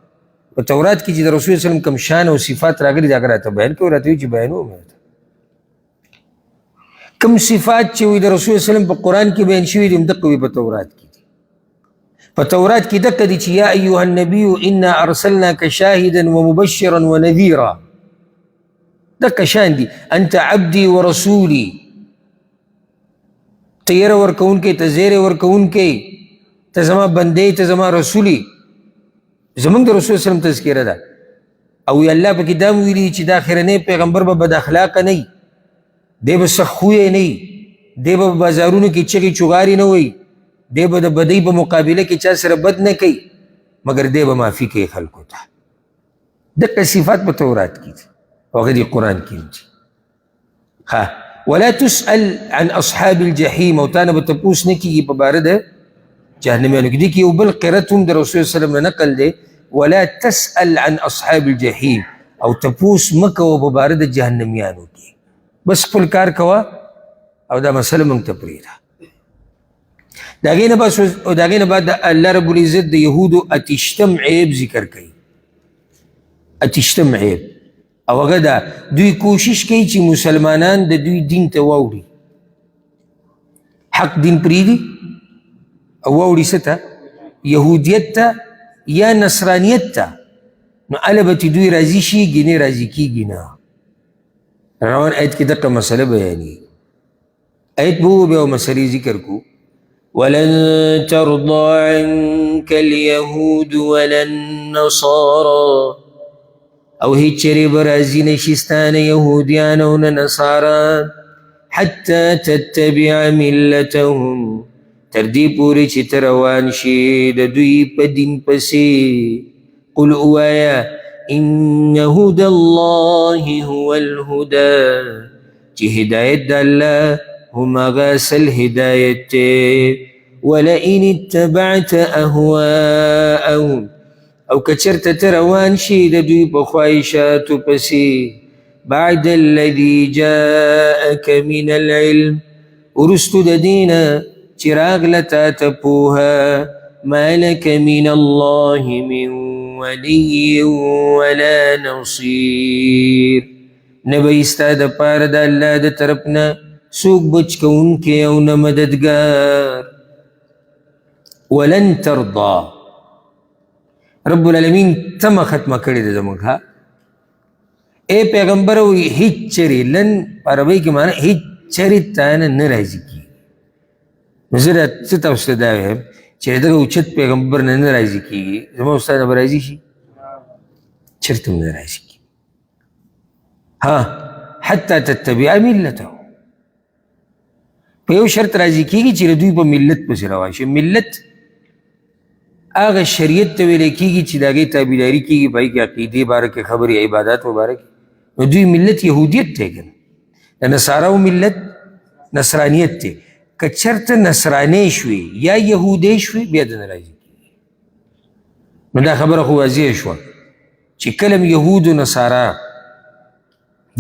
په تورات کې چې د رسول وسلم کوم شان او صفات راغلي دا هغه راته بیان کړي. راته وایي چې بیانوم یې کوم صفات چې وایي د رسول وسلم په قرآن کې بیان شوي دي، همدقه وایي په تورات کې دي. په تورات کې دقه دي چې یا ایها النبي انا ارسلناک شاهدا ومبشرا ونذیرا، دقه شان دي. انت عبدي ورسولي، ته یره ورکوونکی، ته زیری ورکوونکی، ته زما بندې، ته زما رسولي. زمونږ د رسول وسلم تذکره ده. او الله پکې دا ویلي چې دا آخرنی پیغمبر به بد اخلاقه نه وي، دی به سخت خویه نه وي، دی به بازارونو کې چغې چغارې نه وي، دی به د بدۍ په مقابله کې چا سره بد نه کوي، مګر دی به معافي کوي خلکو ته. دقه صفات په تورات کې دي او هغه دې قرآن کې دي. ولا تسأل عن أصحاب الجحیم، او تا نه به تپوس نه کېږي په باره د جهنمیانو کې. دې کې یو بل قرت هم د رسول صلی الله علیه وسلم نه نقل دی، ولا تسأل عن أصحاب الجحیم، او تپوس مه کوه په باره د جهنمیانو کې. بس خپل کار کوه او دا مسله موږ ته پرېږده. د هغې نه بعد الله رب العزت د یهودو اتشتم عیب ذکر کوي. اتشتم عیب، او هغه دا دوی کوشش کوي چې مسلمانان د دوی دین ته واوړي، حق دین پرېږدي او واوړي څه ته؟ یهودیت ته یا نصرانیت ته. نو هله به چې دوی راضي شي، ګینې راضي کېږي نه. روان آیت کې دقه مسله بیانېږي. آیت به وو بیا مسلې ذکر کو. ولن ترضى عنك اليهود ولا النصارى، او هیڅ چېرې به راضي نشي ستانه یهودیان او نه نصارا، حتى تتبع ملتهم، تر دې پورې چې ته روان شي د دوی په دین پسې. قل اوایا ان هدى الله هو الهدى، چې هدایت د الله هم هغه اصل هدایت دی. ولئن اتبعت اهواءهم، او که چېرته ته روان شي د دوی په خواهشاتو پسې، بعد الذي جاءك من العلم، وروستو د دې نه چې راغله تا ته پوهه، ما لك من الله من ولي ولا نصير، نه به ستا دپاره د الله د طرف نه څوک بچ کوونکی او نه مددګار. ولن ترضى، رب العالمین تمه ختمه کړې ده زموږ. اے پیغمبر وایي هیڅ چېرې، لن په عربۍ کې معنی هیڅ چېرې تا نه نه راضي کېږي. نو زه څه تاسو ته دا وایم چې دغه اوچت پیغمبر نه نه راضي کېږي، زما استاد نه به راضي شي؟ چېرته هم نه راضي کېږي. حتی تتبع ملته، په یو شرط راضي کېږي چې د دوی په ملت پسې روان شي. ملت هغه شریعت ته ویلی کېږي چې د هغې تابعداري کېږي، په هغې کې عقیدې باره کې خبرې، عباداتو باره کې. نو دوی ملت یهودیت دی که نه، د نصاراو ملت نصرانیت دی. که چېرته نصرانۍ شوې یا یهودۍ شوې، بیا د نه راضي کېږي. نو دا خبره خو واضح شوه چې کله یهود و نصارا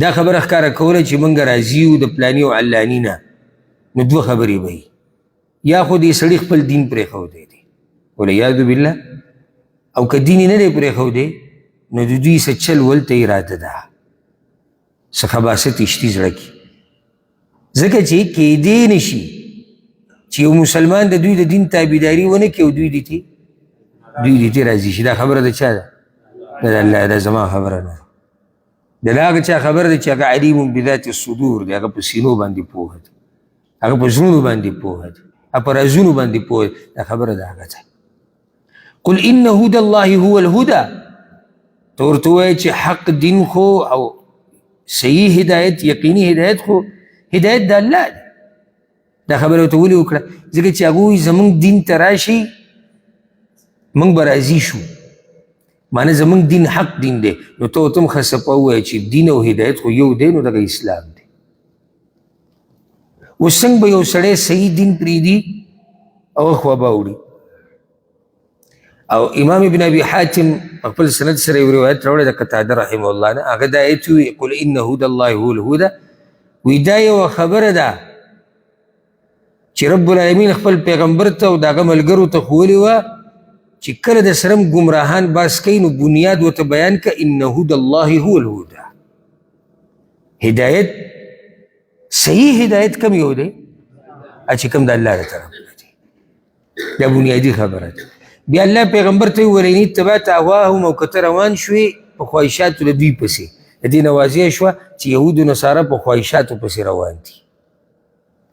دا خبره ښکاره کوله چې موږ راضي یو د پلاني او علاني نه، نو دوه خبرې به یا خو دې سړي خپل دین پرېښودی دی والعیاذ بالله، او که دین یې نه دی پرېښودی نو د دوی څه چل ولته اراده ده، څه خباثت یې شتي زړه کې. ځکه چې کیدی نشي چې یو مسلمان د دوی د دین تابعداري ونه کړي او دوی دې ته راضي شي. دا خبره د چا ده؟ د الله. دا زما خبره نه، د هغه چا خبره ده چې هغه علیم بذات الصدور دی، هغه په سینو باندې پوهه ده، هغه په زړونو باندې پوهه ده، هغه په رازونو باندې پوهه ده. دا خبره د هغه ده. قل ان هدى الله هو الهدى، ته ورته ووایه چې حق دین خو او صحیح هدایت، یقیني هدایت خو هدایت د الله دی. دا خبره ورته ولې وکړه؟ ځکه چې هغه وایي زموږ دین ته راشي موږ به راضي شو، معنی زموږ دین حق دین دی. نو ته ورته هم ښه څه ووایه چې دین او هدایت خو یو دی، نو دغه اسلام دی. اوس څنګه به یو سړی صحیح دین پرېږدي او خوا به اوړي؟ او امام ابن ابي حاتم خپل سند سره یو روایت راوړی د قتاده رحمه الله نه، هغه دا ایت وی قل ان هدى الله هو الهدى، وی دا یوه خبره ده چې رب العالمین خپل پیغمبر ته او د هغه ملګرو ته ښوولې وه چې کله د سره ګمراهان باس کوي نو بنیاد ورته بیان که ان هدى الله هو الهدى. هدایت صحیح هدایت کم یو دی چې کم د الله له طرف نه دی. دا بنیادي خبره ده. بیا الله پیغمبر ته وویل ان اتبعت اهواهم، او که ته روان شوې په خواهشاتو د دوی پسې، د دې نه واضحه شوه چې یهود و نصاره په خواهشاتو پسې روان دي،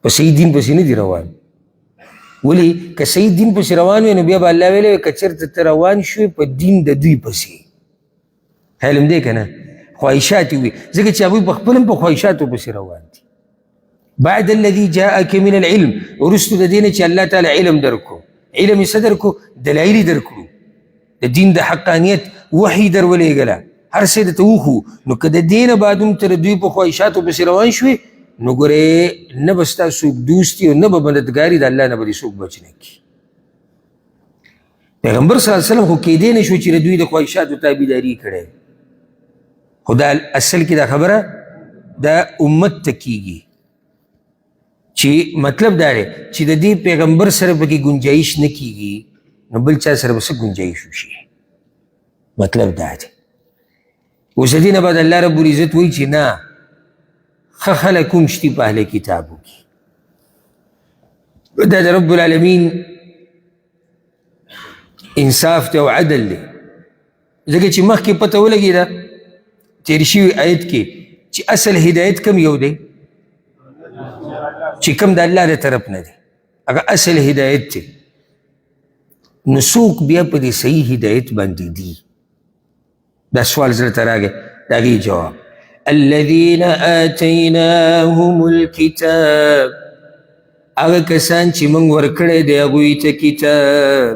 په صحیح دین پسې نه دي روان. ولې که صحیح دین پسې روان وي نو بیا به الله ویلی که چېرته ته روان شوې په دین د دوی پسې، خیال هم دی که نه، خواهشات وي، ځکه چې هغوی په خپل هم په خواهشاتو پسې روان دي. بعد الذي جاءك من العلم، وروستو د دې نه چې الله تعالی علم درکو، علم یې څه درکو؟ دلایل یې درکړو، د دین د حقانیت وحی در ولېږله، هر څه درته وښو. نو که د دې نه بعد هم ته د دوی په خواهشاتو پسې روان شوې نو ګورې نه به ستا څوک دوستي او نه به مددګاري د الله نه به دې څوک بچ نه کړي. پیغمبر صلی الله علیه وسلم خو کیدی نه شو چې د دوی د خواهشاتو تابعداري کړی، خو دا اصل کې دا خبره دا امت ته کېږي چې مطلب دا دی چې د دې پیغمبر سره پکې گنجایش نه کېږي نو بل چا سره به څه گنجایش وشي. مطلب دا دی. اوس د دې نه بعد الله رب العزت وایي چې نه، ښه خلک هم شتي په اهل کتابو کې. دا د رب العالمین انصاف دی او عدل دی، ځکه چې مخکې پته ولګېده تېر شوي آیت کې چې اصل هدایت کم یو دی چې کم د الله د طرف نه دی، هغه اصل هدایت دی. نو څوک بیا په دې صحیح هدایت باندې دي؟ دا سوال زړه ته راغی، د هغې جواب الذین آتیناهم الکتاب، هغه کسان چې موږ ورکړی دی هغوی ته کتاب،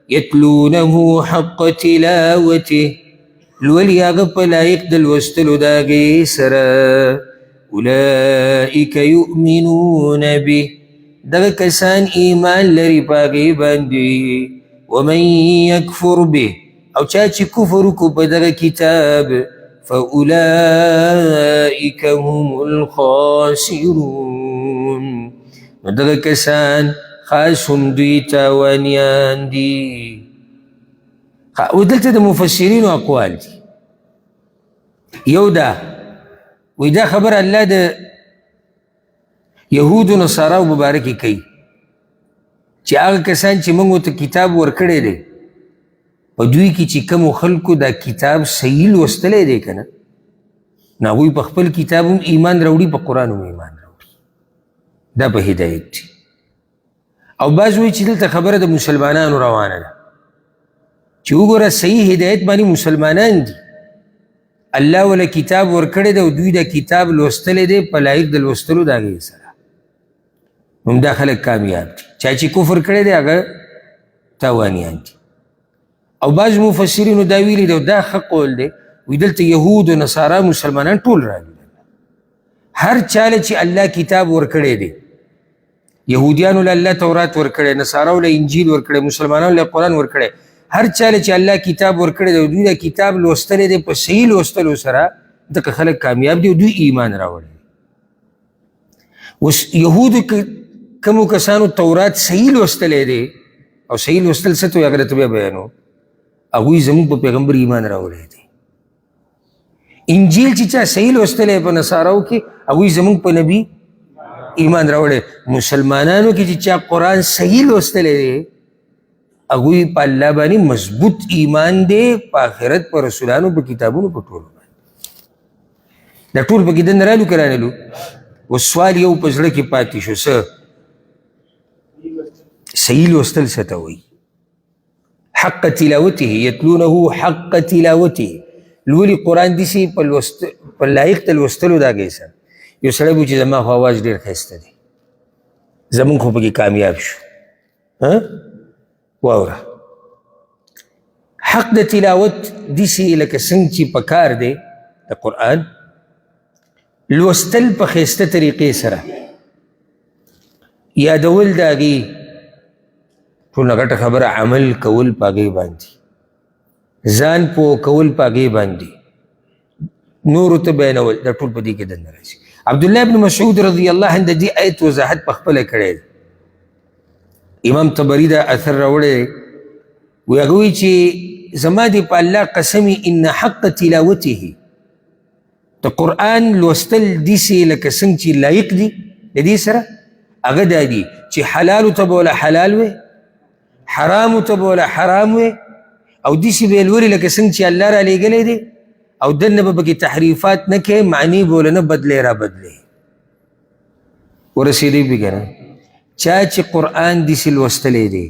یتلونه حق تلاوته، لولي هغه په لایق د لوستلو د هغې سره، اولئک یؤمنون به، دغه کسان ایمان لري په هغې باندې، ومن یکفر به، او چا چې کفر وکړو په دغه کتاب، فاولئک هم الخاسرون، نو دغه کسان خاص هم دوی تاوانیان دي. او دلته د مفسرینو اقوال دي. یو دا وی دا خبر الله د یهود و نصاراو مبارکې کوي چې هغه کسان چې موږ ورته کتاب ورکړی دی په دوی کې چې کومو خلکو دا کتاب صحیح لوستلی دی که نه، نو هغوی په خپل کتاب هم ایمان راوړي، په قرآن هم ایمان راوړي. دا په هدایت دی. او بعض وایي چې دلته خبره د مسلمانانو روانه ده چې وګوره صحیح هدایت باندې مسلمانان دي، الله ولا کتاب ورکړی دی او دوی دا کتاب لوستلی دی په لایق د لوستلو د هغې سره، نو دا خلک کامیاب دي. چا چې کفر کړی دی هغه تاوانیان دي. او بعض مفسرینو دا ویلي دی، دا ښه قول دی، وی دلته یهود و نصارا مسلمانان ټول راغلي، هر چاله چې الله کتاب ورکړی دی، یهودیانو له الله تورات ورکړی، نصاراو له انجیل ورکړی، مسلمانانو له قرآن ورکړی، هر چاله چې الله کتاب ورکړی دی دوی دا کتاب لوستلی دی په صحیح لوستلو سره، ځکه خلک کامیاب دي او دوی ایمان راوړی. اوس یهودو کومو کسانو تورات صحیح لوستلی دی او صحیح لوستل څه ته وایي هغه درته بیا بیانو، هغوی زموږ په پیغمبر ایمان راوړی دی. انجیل چې چا صحیح لوستلی په نصاراو کې هغوی زموږ په نبي ایمان راوړی. مسلمانانو کې چې چا قرآن صحیح لوستلی دی هغوی په الله باندې مضبوط ایمان دی، په آخرت، په رسولانو، په کتابونو، په ټولو باندې. دا ټول پکې دننه رالو که رانلو. اوس سوال یو په زړه کې پاتې شو، څه صحیح لوستل څه ته وایي؟ حق تلاوته یتلونه حق تلاوته، لولي قرآن داسې په لایق د لوستلو دا کوي سره. یو سړی به چې زما خو اواز ډېر ښایسته دی، زمونږ خو پکې کامیاب شو. واوره حق د تلاوت داسې لکه څنګه چې په کار دی د قرآن لوستل په ښایسته طریقې سره، یادول د هغې ټوله غټه خبره، عمل کول په هغې باندې، ځان پوه کول په هغې باندې، نورو ته بیانول، دا ټول په دې کې دننه راځي. عبدالله ابن مسعود رضی الله عنه د دې آیت وضاحت په خپله کړی دی. امام طبري دا اثر راوړی وایي هغه وایي چې زما دې په الله قسمي ان حق تلاوته، د قرآن لوستل داسې لکه څنګه چې لایق دي د دې سره هغه دا دي چې حلالو ته به وله حلال وی، حرامو ته به وله حرام وی، او داسې به یې لولي لکه څنګه چې الله را لېږلی دی، او دننه به پکې تحریفات نه کوي، معنی به وله نه بدلی را بدلی. ورسېدی پې که نه چا چې قرآن داسې لوستلی دی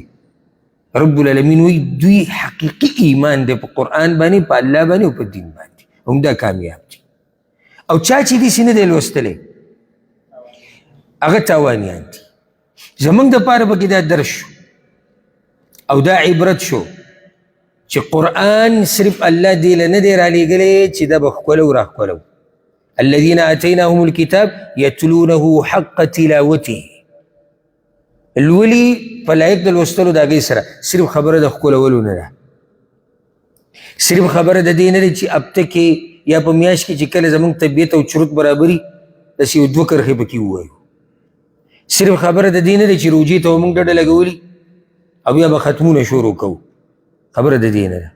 رب العالمین وایي دوی حقیقي ایمان دی په قرآن باندې، په الله باندې او په دین باندې، همدا کامیاب دي. او چا چې داسې نه دی لوستلی هغه تاوانیان دي. زموږ دپاره پکې دا درس شو او دا عبرت شو چې قرآن صرف الله دې له نه دی رالیږلی چې دا به ښکلو را ښکلو. الذین آتیناهم الکتاب یتلونه حق تلاوته، لولي په لایق د لوستلو د هغې سره. صرف خبره د ښکلولو نه ده، صرف خبره د دې نه ده چې هفته کې یا په میاشت کې چې کله زموږ طبیعت او چروک برابري داسې یو دوه کرښې پکې ووایو. صرف خبره د دې نه ده چې روجې ته به موږ ډډه لګولي او بیا به ختمونه شروع کوو، خبره د دې نه ده.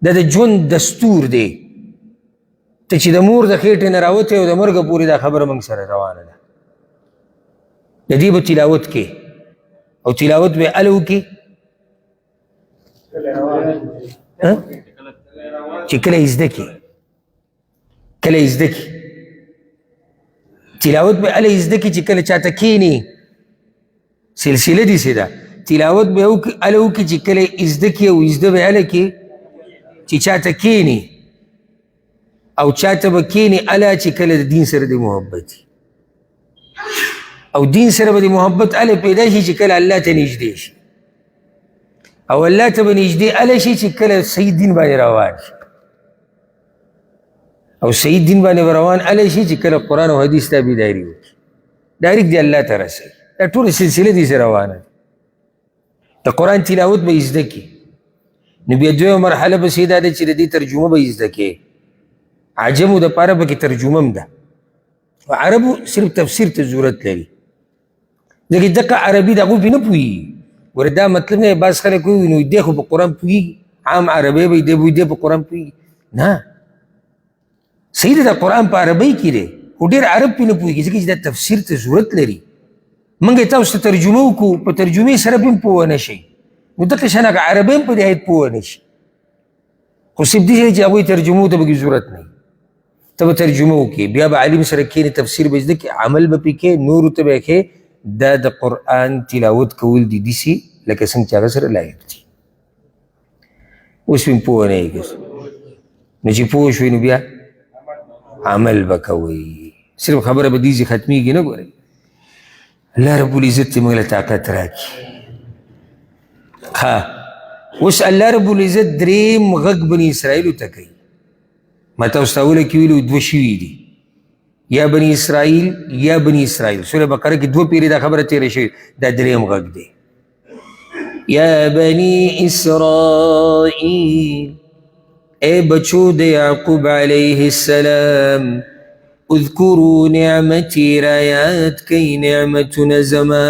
دا د ژوند دستور دی. ته چې د مور د خېټې نه راوتی او د مرګه پورې دا خبره موږ سره روانه ده. د دې به تلاوت کې او تلاوت به هله وکړي چې کله یې زده کړي، کله یې زده کړي. تلاوت به هله یې زده کړي چې کله چاته کښېني، سلسله داسې ده. تلاوت به هله وکړي چې کله یې زده کړي او زده به هله کړي چې چاته کښېني، او چاته به کښېني هله چې کله د دین سره د محبت وي، او دین سره به د محبت هله پیدا شي چې کله الله ته نږدې شي، او الله ته به نږدې هله شي چې کله صحیح دین باندې روان شي، او صحیح دین باندې روان هله شي چې کله قرآن او حدیث تابعداري وکړي، ډایرکټ دی الله ته رسوي. دا ټوله سلسله داسې روانه ده. د قرآن تلاوت به یې زده کړي، نو بیا دویمه مرحله پسې دا ده چې د دې ترجمه به یې زده کړي. عجمو دپاره پکې ترجمه هم ده، عربو صرف تفسیر ته ضرورت لري، ځکه دقه عربي د هغوی پې نه پوهېږي. ګوره دا مطلب نه بعض خلک وایي نو دی خو په قرآن پوهېږي، عام عربی به دی دی په قرآن پوهېږي. نه، صحیح ده، دا قرآن په عربۍ کې دی خو ډېر عرب پې نه پوهېږي، ځکه چې دا تفسیر ته ضرورت لري. موږ یې تاسو ته ترجمه وکړو، په ترجمې سره به هم پوه نه شئ، نو دقه شان هغه عربی هم په دې آیت پوه نه شي. خو صرف دې چې هغوی ترجمو ته پکې ضرورت نه وي، ته به ترجمه وکړې، بیا به عالم سره کښېنې، تفسیر به زده کړې، عمل به پې کوې، نورو ته به یې ښې. دا د قرآن تلاوت کول دي داسې لکه څنګه چې هغه سره لایق دي. اوس بیا پوه نه یې، نو چې پوه شوې نو بیا عمل به کوئ. صرف خبره به دې ختمیږي نه. ګورئ الله رب العزت دې موږ له طاقت راکړي. ها اوس الله رب العزت درېیم غږ بني اسرائیلو ته کوي. ما تاسو ته اوله کې ویلو دوه شوي دي، یا بني اسرائیل یا بني اسرائیل. سوره بقره کې دوه پیرې دا خبره تېره شوې، دا درېیم غږ دی. یا بني اسرائیل، اے بچو د یعقوب علیہ السلام اذکروا نعمتی رایات کئی نعمتنا زما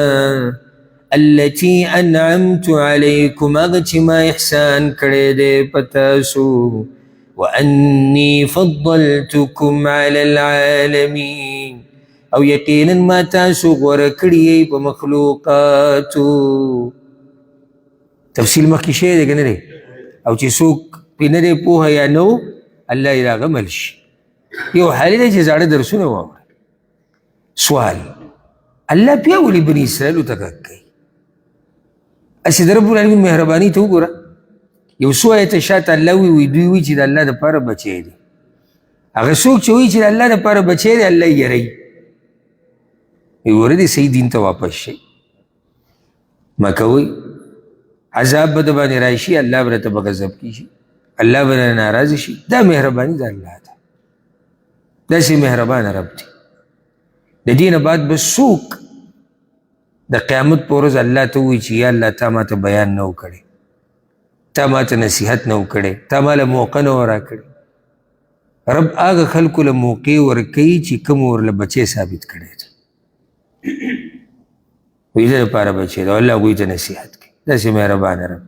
التي انعمت علیکم اغا چی ما احسان کڑے دے پتاسو وانی فضلتکم علی العالمین او یقینا ما تاسو غوره کړی په مخلوقاتو تفصیل مخکې شی دی که نه دی او چې څوک پې نه دی پوهه یا نه و الله یې د هغه مل شي یو حالي دی چې زاړه درسونه واوره سوال الله بیا ولې بني اسرائیلو ته غږ کوي هسې د رب العالمین مهرباني ته وګوره یو څو آیته شاته الله وي دوی وایي چې د الله دپاره بچی دی هغه څوک چې وایي چې د الله دپاره بچی دی الله یې یروي ورده صحیح دین ته واپس شي ما کوي عذاب به د باندې راشي الله به راته به غضب کیږي الله به رانه ناراضه شي دا مهرباني د الله ده داسې مهربانه رب دی د دې نه بعد به څوک د قیامت په ورځ الله ته ووایي چې یا الله تا ما ته بیان نه و کړی تا ما ته نصیحت نه و کړی تا ما له موقع نه و راکړی رب هغه خلکو له موقع ورکوي چې کوم ورله بچی ثابت کړی دی وی د لپاره بچی دی الله هغوی ته نصیحت کوي داسې مهربانه رب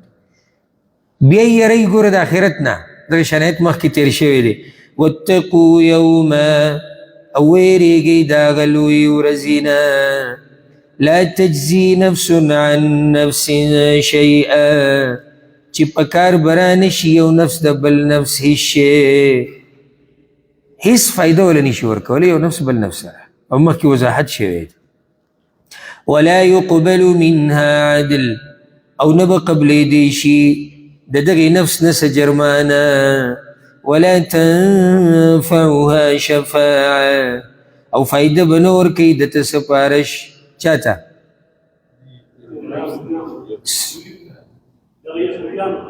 بیا یې یری ګوره د آخرت نه دغه شنایت مخکې تېر شوی دی واتقوا یوما او ویرېږئ د هغه لویې ورځې نه لا تجزي نفس عن نفس شیئا چې په کار به رانشي یو نفس د بل نفس هیڅ شی هیڅ فایده وله نشي ورکولی یو نفس بل نفس سره او مخکې وضاحت شوی دی ولا يقبل منها عدل او نبا قبل دیشی د دغې نفس نه جرمانه ولا تنفعها شفاعه او فایده به نه ورکوي دته سپارش چاته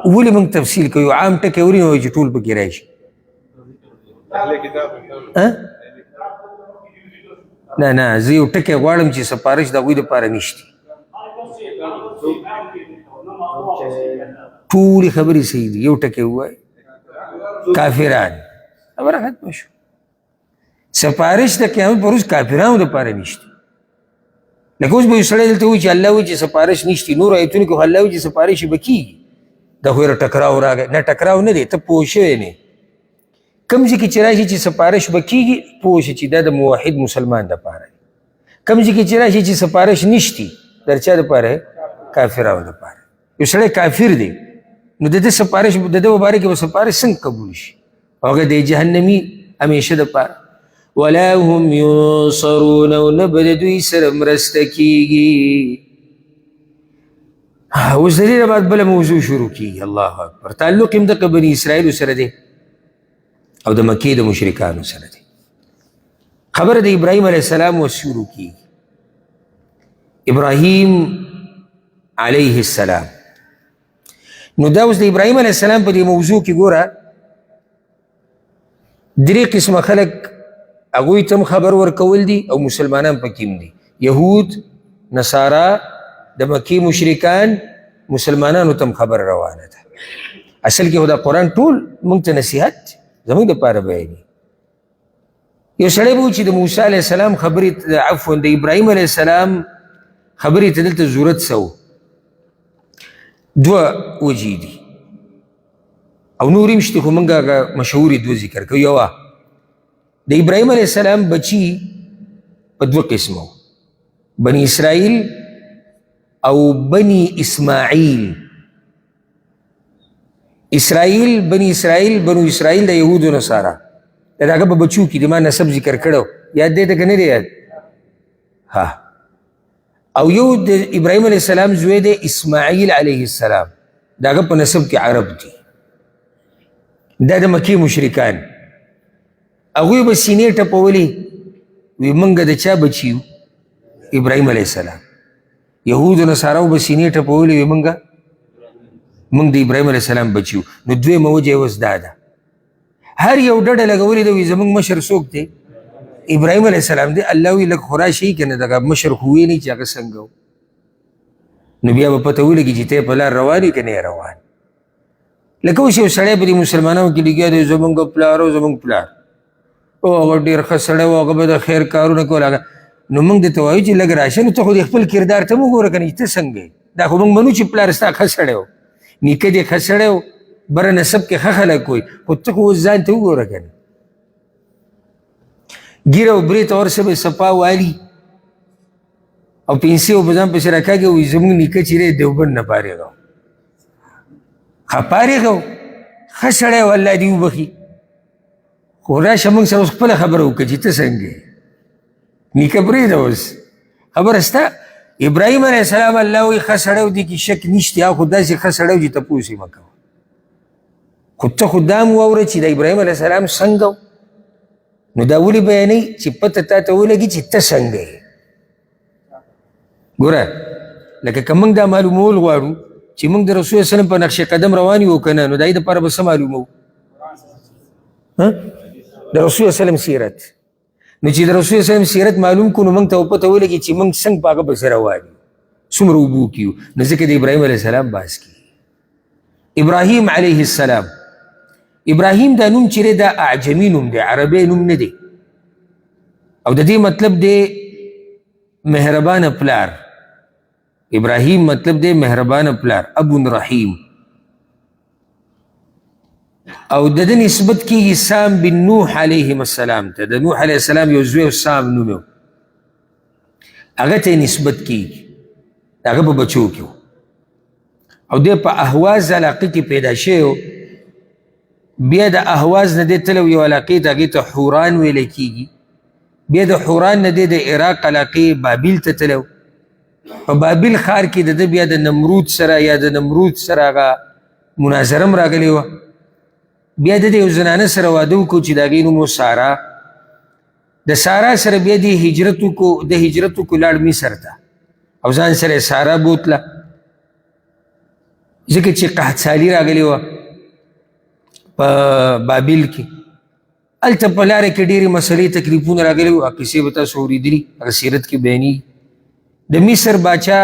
ولې موږ تفصیل کوو عام ټکی ورې نه وایي چې ټول پکې راشي نه نه زه یو ټکی غواړم چې سپارش د هغوی دپاره نشته ټولې خبرې صحیح دي یو ټکی ووایي کافران خبره ختمه شو سپارش د قیامت پر ورځ کافرانو دپاره نشته لکه اوس به یو سړی دلته وایي چې الله وایي چې سپارش نشته نور ایتونو کې خو الله وایي چې سپارش به کېږي دا خو یې ټکراو راغی نه ټکراو نه دی ته پوه شوی نه کم ځای کې چې راشي چې سپارش به کېږي پوه شي چې دا د موحد مسلمان دپاره دی کم ځای کې چې راشي چې سپارش نشتي در چا دپاره کافرانو دپاره یو سړی کافر دی نو د ده سپارش د ده مبارک به سپارش څنګه قبول شي هغه د جهنمي همیشه دپاره ولا هم ینصرون او نه به د دوی سره مرسته کېږي اوس د دې نه بعد بله موضوع شروع کېږي الله اکبر تعلق هم دغه بني اسرائیلو سره دی او د مکې د مشرکانو سره دی خبره د ابراهیم علیه السلام و شروع کېږي ابراهیم علیه السلام نو دا اوس د ابراهیم علیه السلام په دې موضوع کې ګوره درې قسمه خلک هغوی ته هم خبر ورکول دي او مسلمانان پکې هم دي یهود نصارا د مکې مشرکان مسلمانانو ته هم خبر روانه ده اصل کې خو دا قرآن ټول موږ ته نصیحت زموږ دپاره بیانوي یو سړی به و چې د موسی علیه السلام خبرې عفوا د ابراهیم علیه السلام خبرې ته دلته ضرورت څه و دوه وجې دي او نور هم شته خو موږ هغه مشهورې دوه ذکر کوو یوه د ابراهیم علیه السلام بچي په دوه قسمه و بني اسرائیل او بني اسماعیل اسرائیل بني اسرائیل بنو اسرائیل د یهودو نصارا د هغه په بچو کې د ما نسب ذکر کړو یاد دی ته که نه دی یاد ها او یو د ابراهیم علیه السلام زوی دی اسماعیل علیه السلام د هغه په نسب کې عرب دي دا د مکې مشرکان هغوی به سینې ټپولې وی موږ د چا بچي یو ابراهیم علیه السلام یهودو نصاراو به سینې ټپولې وی موږ د ابراهیم علیه السلام بچي یو نو دویمه وجه یې اوس دا ده هر یو ډډه لګولې ده وی زموږ مشر څوک دی ابراهیم علیه السلام دی الله وی لږ خو راشئ که نه دغه مشر خو وی نه چې هغه څنګه و نو بیا به پته ولګي چې ته په لار روان یې که نه یې روان لکه اوس یو سړی په دې مسلمانانو کې لګیا دی زمونږ پلار او زمونږ پلار او هغه ډېر ښه سړی و هغه به د خیر کارونه کول هغه نو موږ درته وایو چې لږ راشه نو ته خو د خپل کردار ته مو ګوره که نه چې ته څنګه یې دا خو موږ منو چې پلار ستا ښه سړی و نیکه دې ښه سړی و بره نسب کې ښه خلک وي خو ته خو اوس ځان ته وګوره که نه ګیره او برې ته ورسه به صفا والي او پنسي او په ځان پسې راکاږي وایي زموږ نیکه چې دی دیوبند نه فارغه و ښه فارغه و ښه سړی و الله دې وبخي خو راشه موږ سره اوس خپله خبره وکړه چې ته څنګه یې نیکه پرېږده اوس خبره شته ابراهیم علیه السلام الله وایي ښه سړی و دې کې شک نشته خو داسې ښه سړی و چې تپوس یې مه کوه خو ته خو دا م واوره چې د ابراهیم علیه السلام څنګه و نو دا ولې بیانوي چې پته تا ته ولګي چې ته څنګه یې ګوره لکه که موږ دا معلومول غواړو چې موږ د رسول وسلم په نقش قدم روان یو که نه نو د هغې دپاره به څه معلومو د رسول وسلم سیرت نو چې د رسول وسلم سیرت معلوم کړو نو موږ ته پته ولګي چې موږ څنګه په هغه پسې روان یو څومره اوبو کې یو نو ځکه د ابراهیم علیه السلام بحث کېږي ابراهیم علیه السلام ابراهیم دا نوم چې دی دا اعجمي نوم دی عربی نوم نه دی او د دې مطلب دی مهربانه پلار ابراهیم مطلب دی مهربانه پلار ابو رحیم او د ده نسبت کېږي سام بن نوح علیهم السلام ته د نوح علیه السلام یو زوی سام نوم و هغه ته نسبت کېږي د هغه په بچو کې و او دی په اهواز علاقې کې پیدا شوی و بیا د اهواز نه دی تللی یو علاقې ته هغې ته حوران ویلی کېږي بیا د حوران نه دی د عراق علاقې بابل ته تللی په بابل ښار کې د ده بیا د نمرود سره یا د نمرود سره هغه مناظره هم راغلې وه بیا د یو زنانه سره واده وکړو چې د هغې نوم و سارا د سارا سره بیا د هجرت وکړو لاړ مصر ته او ځان سره سارا بوتله ځکه چې قحطسالي راغلې وه په بابل کې هلته په لاره کې ډېرې مسلې تکلیفونه راغلي وو قصې به تاسو اورېدلي هغه سیرت کې بیانېږي د مصر باچا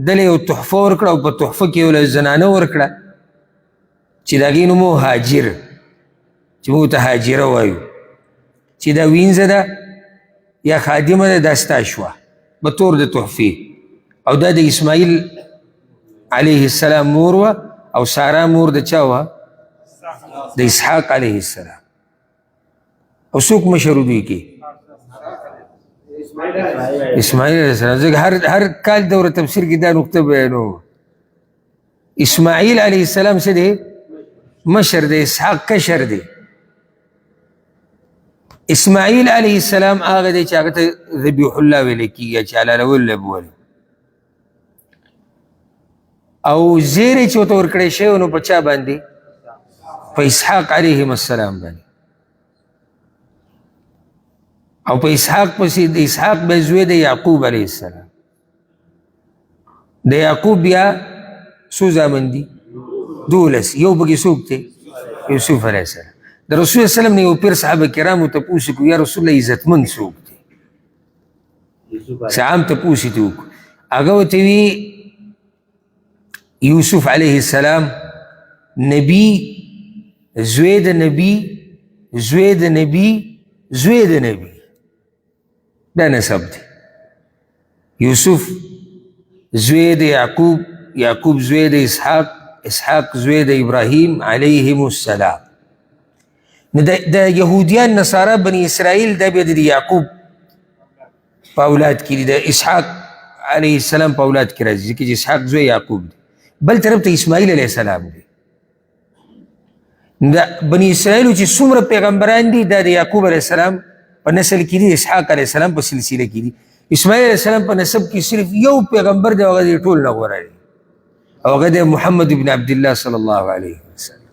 دله یو تحفه ورکړه او په تحفه کې یو زنانه ورکړه چې د هغې نوم و هاجر چې موږ ته هاجره وایو چې دا وینځه ده یا خادمه ده دا ستا شوه په طور د تحفې او دا د اسماعیل علیه السلام مور وه او سارا مور د چا وه د اسحاق علیه السلام او څوک مشر و دوی کې اسماعیل علیه السلام ځکه هر کال دوره تفسیر کې دا نقطه بیانو اسماعیل علیه السلام څه دی مشر دی اسحاق کشر دی اسماعیل علیه السلام هغه دی چې هغه ته ذبیح الله ویلی کېږي چې حلالول به ولي او زیری چې ورته ورکړی شوی نو په چا باندې په اسحاق علیهم السلام باندې او په اسحاق پسې د اسحاق به زوی د یعقوب علیه السلام د یعقوب بیا څو زامن دي 12 یو پکې څوک دی یوسف علیه السلام د رسول وسلم نه یو پیر صحابه کرامو تپوس وکړو یا رسول الله عزتمند څوک دی څه عام تپوس یې وکړو هغه ورته وي یوسف علیه السلام نبی زوی د نبی زوی د نبی زوی د نبی دا نسب دی یوسف زوی د یعقوب یعقوب زوی د اسحاق اسحاق زوی د ابراهیم علیهم السلام نو د یهودیان نصارا بني اسرائیل دا بیا د یعقوب په اولاد کې دي د اسحاق علیه السلام په اولاد کې راځي ځکه چې اسحاق زوی یعقوب دی بل طرف ته اسماعیل علیه السلام دی د بني اسرائیلو چې څومره پیغمبران دي دا د یعقوب علیه السلام په نسل کې دي اسحاق علیه السلام په سلسله کې دي اسماعیل علیه السلام په نسب کې صرف یو پیغمبر دی هغه د ټول نه غوره دی او هغه د محمد بن عبدالله صلی الله علیه وسلم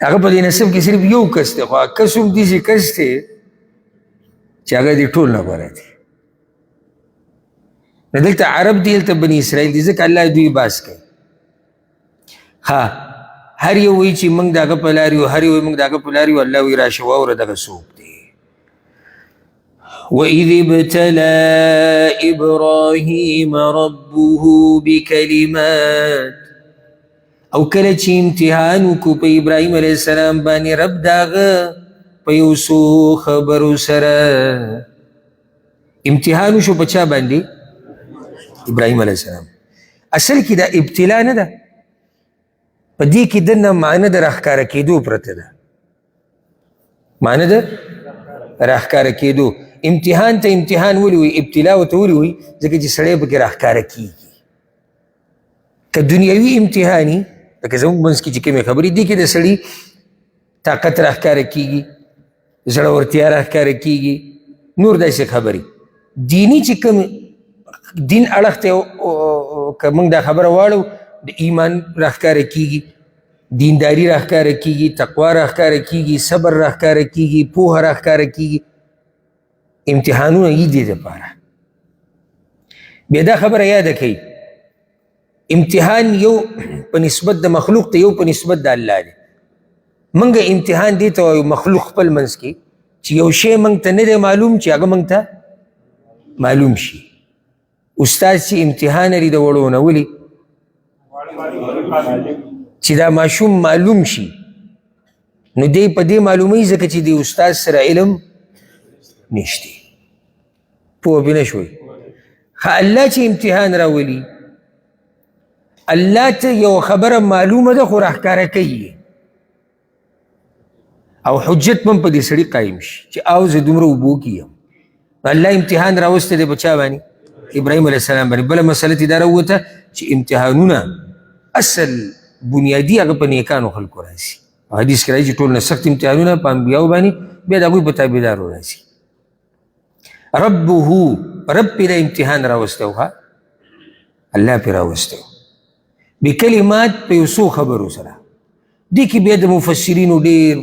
هغه په دې نسب کې صرف یو کس دی خو هغه کس هم داسې کس دی چې هغه د ټول نه غوره دی نو دلته عرب دی دلته بني اسرائیل دي ځکه الله دوی باس کوي ها هر یو وایي چې موږ د هغه په لار یو هر یو وایي موږ د هغه په لار یو الله وایي راشه واوره دغه څوک دی وَإِذِ ابْتَلَى إِبْرَاهِيمَ رَبُّهُ بِكَلِمَاتٍ او کله چې امتحان وکړو په ابراهیم علیه السلام باندې رب د هغه په یو څو خبرو سره امتحان وشو په چا باندې ابراهیم علیه السلام اصل کې دا ابتلا نه ده په دې کې دنه معنی د راښکاره کېدو پرته ده معنی د راښکاره کېدو امتحان ته امتحان ولې وي ابتلا ورته ولې وي ځکه چې سړی پکې راښکاره کېږي که دنیوي امتحاني لکه زموږ منځ کې چې کومې خبرې دي کې د سړي طاقت راښکاره کېږي زړورتیا راښکاره کېږي نور داسې خبرې دیني چې کوم دین اړخ ته که موږ دا خبره واړو د ایمان راښکاره کېږي دینداري راښکاره کېږي تقوا راښکاره کېږي صبر راښکاره کېږي پوهه راښکاره کېږي امتحانونه یې دې دپاره بیا دا خبره یاده کوي امتحان یو په نسبت د مخلوق ته یو په نسبت د الله دی موږ امتحان دې ته وایو مخلوق خپل منځ کې چې یو شی موږ ته نه دی معلوم چې هغه موږ ته معلوم شي استاد چې امتحان لري د وړو نه ولي چې دا ماشوم معلوم شي نو دی په دې معلوموي ځکه چې د استاد سره علم نشته پوه پې نه شوی الله چې امتحان راولي الله ته یو خبره معلومه ده خو راښکاره کوي او حجت هم په دې سړي قایم شي چې او زه دومره اوبو کې یم الله امتحان راوستی دی په چا باندې ابراهیم علیه السلام باندې بله مسله تې دا راووته چې امتحانونه اصل بنیادي هغه په نیکانو خلکو راځي حدیث کې راځي چې ټول نه سخت امتحانونه په انبیاو باندې بیا د هغوی په تابعدارو راځي ربه رب پې دا امتحان راوستی و الله پې راوستی و بکلمات په یو څو خبرو سره دې کې بیا د مفسرینو ډېر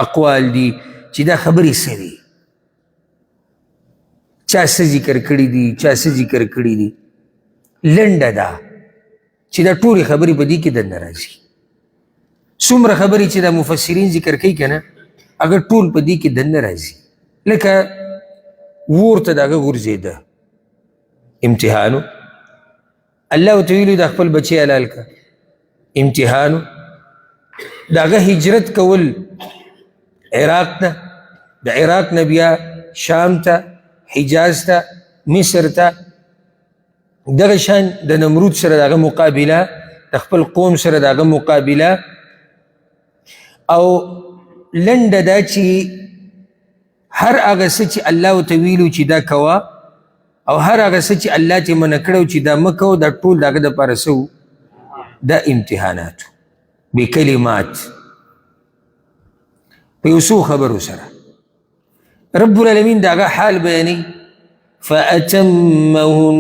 اقوال دي چې دا خبرې څه دي چا څه ذکر کړي دي چا څه ذکر کړي دي لنډه ده چې دا ټولې خبرې په دې کې دننه راځي څومره خبرې چې دا مفسرین ذکر کوي که نه هغه ټول په دې کې دننه راځي لکه ور ته د هغه غورځېده امتحانو الله ورته ویلي د خپل بچی حلال که امتحانو د هغه هجرت کول عراق نه د عراق نه بیا شام ته حجاز ته مصر ته دغه شان د نمرود سره د هغه مقابله د خپل قوم سره د هغه مقابله او لنډه دا چې هر هغه څه چې الله ورته ویلو چې دا کوه او هر هغه څه چې الله چې منع کړی چې دا مه کوه دا ټول د هغه دپاره څه دا امتحاناتو بکلمات په یو څو خبرو سره رب العالمین د هغه حال بیانوي فأتمهن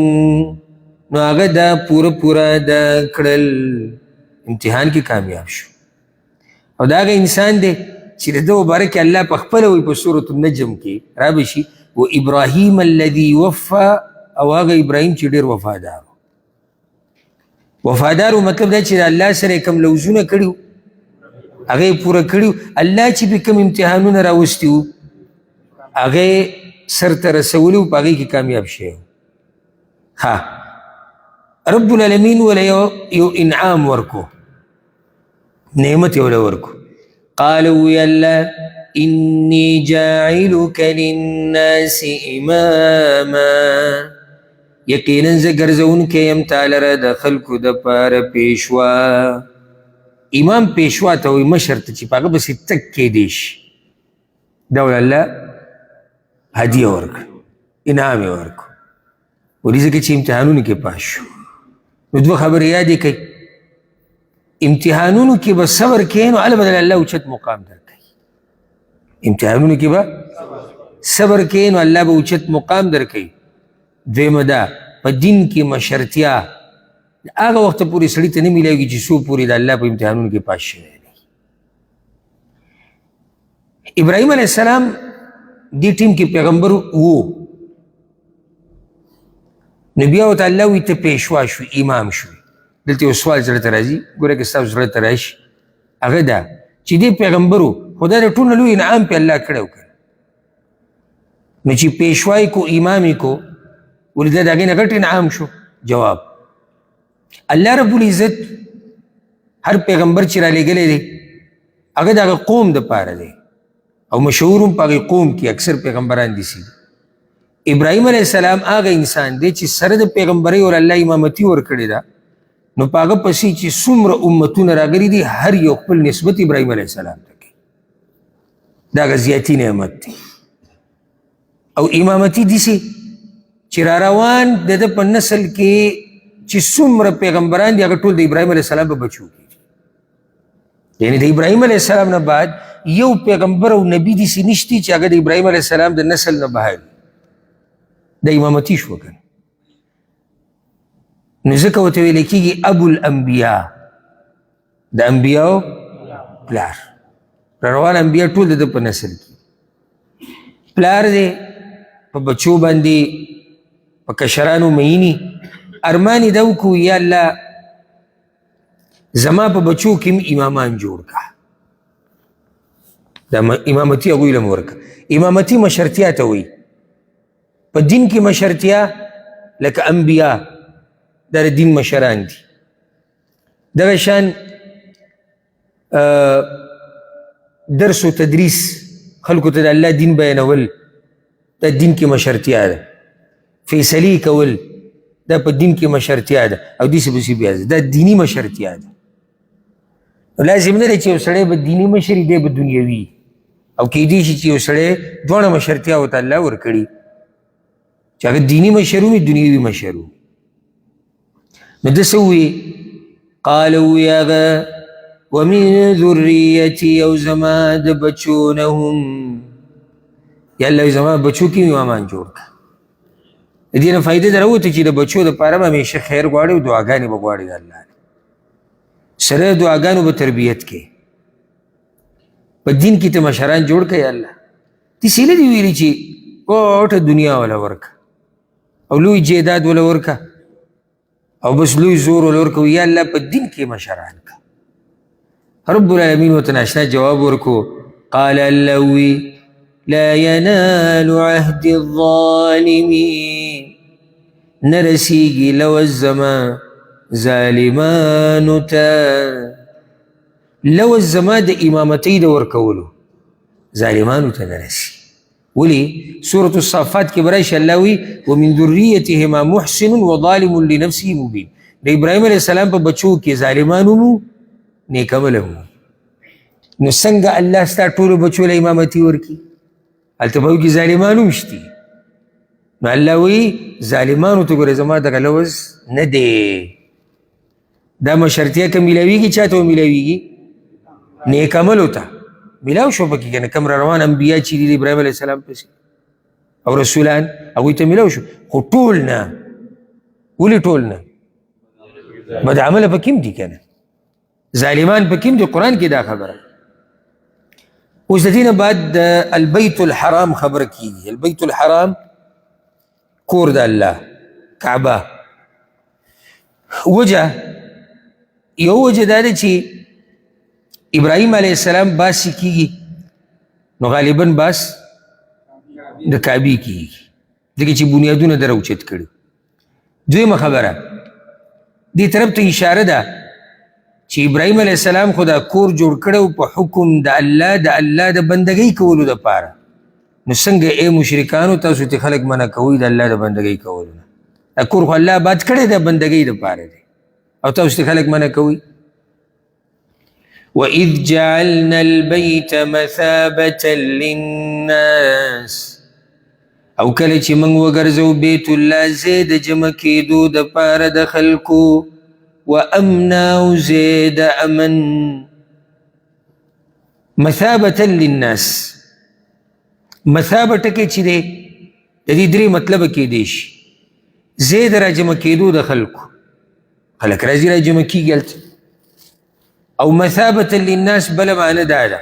نو هغه دا پوره دا کړل امتحان کې کامیاب شو او دا هغه انسان دی چې د ده مبارک الله په خپله وایي په سورة النجم کې رابشي و ابراهیم الذي وفا او هغه ابراهیم چې ډېر وفادار وفادارو مطلب دا چې د الله سره کوم لوزونه کړي هغه یې پوره کړي الله چې به کوم امتحانونه راوستي وو هغه سرته رسولي وو په هغې کې کامیاب شوی ها رب العالمین وله یو انعام ورکو نعمت یې وله ورکو قالوا یا الله انی جاعلک للناس اماما یقینا زه ګرځونکی یم تا لره د خلکو دپاره پیشوا امام پیشوا ته وایي مشر ته چې په هغه پسې تګ کیدی شي دا ول الله هدیه ورکړه انعام یې ورکړو ولې ځکه چې امتحانونو کې پاس شو نو دوه خبرې یادې کوي امتحانونو کې به صبر کوې نو هله به الله اوچت مقام درکوي امتحانونو کې به صبر کوې نو الله به اوچت مقام درکوي دویمه ده په دین کې مشرتیا هغه وخت پورې سړي ته نه میلاږي چې څو پورې د الله په امتحانونو کې پاس شوی دی ابراهیم علیه السلام دې ټیم کې پیغمبر وو نو بیا ورته الله وایي ته پیشوا شوي امام شوي دلته یو سوال زړه ته راځي ګوره که ستاسو زړه ته راشي هغه دا چې دې پیغمبر و خو دا د ټول نه لوی انعام پې الله کړی و نو چې پیشوای کو امام کو ولې دا د هغې نه غټ انعام شو جواب الله رب العزت هر پیغمبر چې را لېږلی دی هغه د هغه قوم دپاره دی او مشهور هم په هغې قوم کې اکثر پیغمبران داسې دي. ابراهیم علیه السلام هغه انسان دی چې سره د پیغمبرۍ ور الله امامتي ورکړې ده، نو په هغه پسې چې څومره امتونه راغلي دي هر یو خپل نسبت ابراهیم علیه السلام ته کوي. دا هغه زیاتي نعمت دی. او امامتي داسې چې را روان د ده په نسل کې چې څومره پیغمبران دي هغه ټول د ابراهیم علیه السلام په بچو کې دي. یعنې د ابراهیم علیه السلام نه بعد یو پیغمبر او نبي داسې نشتی چې هغه د ابراهیم علیه السلام د نسل نه بهر د امامتي شوه که نه. نو ځکه ورته ویل کېږي ابو الانبیا، د انبیاو پلار. را روان انبیا ټول د ده په نسل کې پلار دی. په بچو باندې په کشرانو مینی ارمان یې دا وکړو یا الله زما په بچو کې امامان جوړ کا. دا امامتي هغوی له ورکه. امامتي مشرتیا ته وایي. په دین کې مشرتیا لکه انبیا دا د دین مشران دي. دغه شان درس و تدریس خلکو ته د الله دین بیانول دا دین کې مشرتیا ده. فیصلې کول دا په دین کې مشرتیا ده او داسې پسې بیا دا دیني مشرتیا ده. لازم نه دی چې یو سړی به دیني مشر دی به دنیوي، او کیدای شي چې یو سړی دواړه مشرتیا ورته الله ورکړي چې هغه دیني مشر وي دنیوي مشر وي. نو ده څه ووایي؟ قال ووایي هغه ومن ذریتي او زما د بچو نه هم یا الله زما بچو کې امامان جوړ کړه. د دې نه فایده در راوته چې د بچو دپاره به همیشه خیر غواړي او دعاګانې به غواړي د الله نه. سره د دعاګانو به تربیت کې په دین کې ته مشران جوړ کړه یا الله. داسې نه دي ویلي چې غوټه دنیا وله ورکه او لوی جیداد وله ورکه او بس لوی زور وله ورکه یا الله په دین کې مشران که. رب العالمین ورته ناشنا جواب ورکو. قال الله وی لا ينال عهد الظالمين نرسیږي لوز زما ظالمانو ته. لوز زما د امامتۍ د ورکولو ظالمانو ته نه رسي. ولې؟ سورة الصافات کې به راشي الله وي ومن ذریتهما محسن وظالم لنفسه مبین. د ابراهیم علیه السلام په بچو کې ظالمان هم نیک عمله هم. نو څنګه الله ستا ټولو بچو له امامتي ورکړي؟ هلته به وکړي ظالمان هم شتي. نو الله وایي ظالمانو ته ګوره زما دغه لوز نه دی. دا مشرتیا که میلاویږي چا ته میلاویږي؟ نیک عملو ته میلاو شو پکې که نه. کم را روان انبیا چې دي د ابراهیم علیه السلام پسې او رسولان هغوی ته میلاو شو، خو ټول نه. ولې ټول نه؟ بد عمله پکې هم دي که نه، ظالمان پکې هم دي. قرآن کې دا خبره. اوس د دې نه بعد د البیت الحرام خبره کېږي. البیت الحرام کور د الله کعبه. وجه یو وجه دا ده چې ابراهیم علیه السلام باسی کېږي نو غالبا باس د کعبې کېږي ځکه چې بنیادونه در اوچت کړي. دویمه خبره دې طرف ته اشاره ده چې ابراهیم علیه السلام خو دا کور جوړ کړی په حکم د الله د بندګۍ کولو دپاره. نو څنګه ای مشرکانو تاسو ته خلک منع کوئ د الله د بندګۍ کولو نه؟ دا کور خو الله آباد کړی د بندګۍ دپاره دی او تاسو ته خلک منع کوئ. وَإِذْ جَعَلْنَا الْبَيْتَ مَثَابَةً لِلنَّاسِ او کله چې موږ وګرځو بیت الله ځای د جمع کېدو دپاره د خلکو وَأَمْنَا او ځای د امن. مثابة للناس مثابه ټکی چې دی د دې درې مطلبه کېدی شي. ځای د راجمع کېدو د خلکو، خلک راځي راجمع کېږي هلته. او مثابة للناس بله معنی دا ده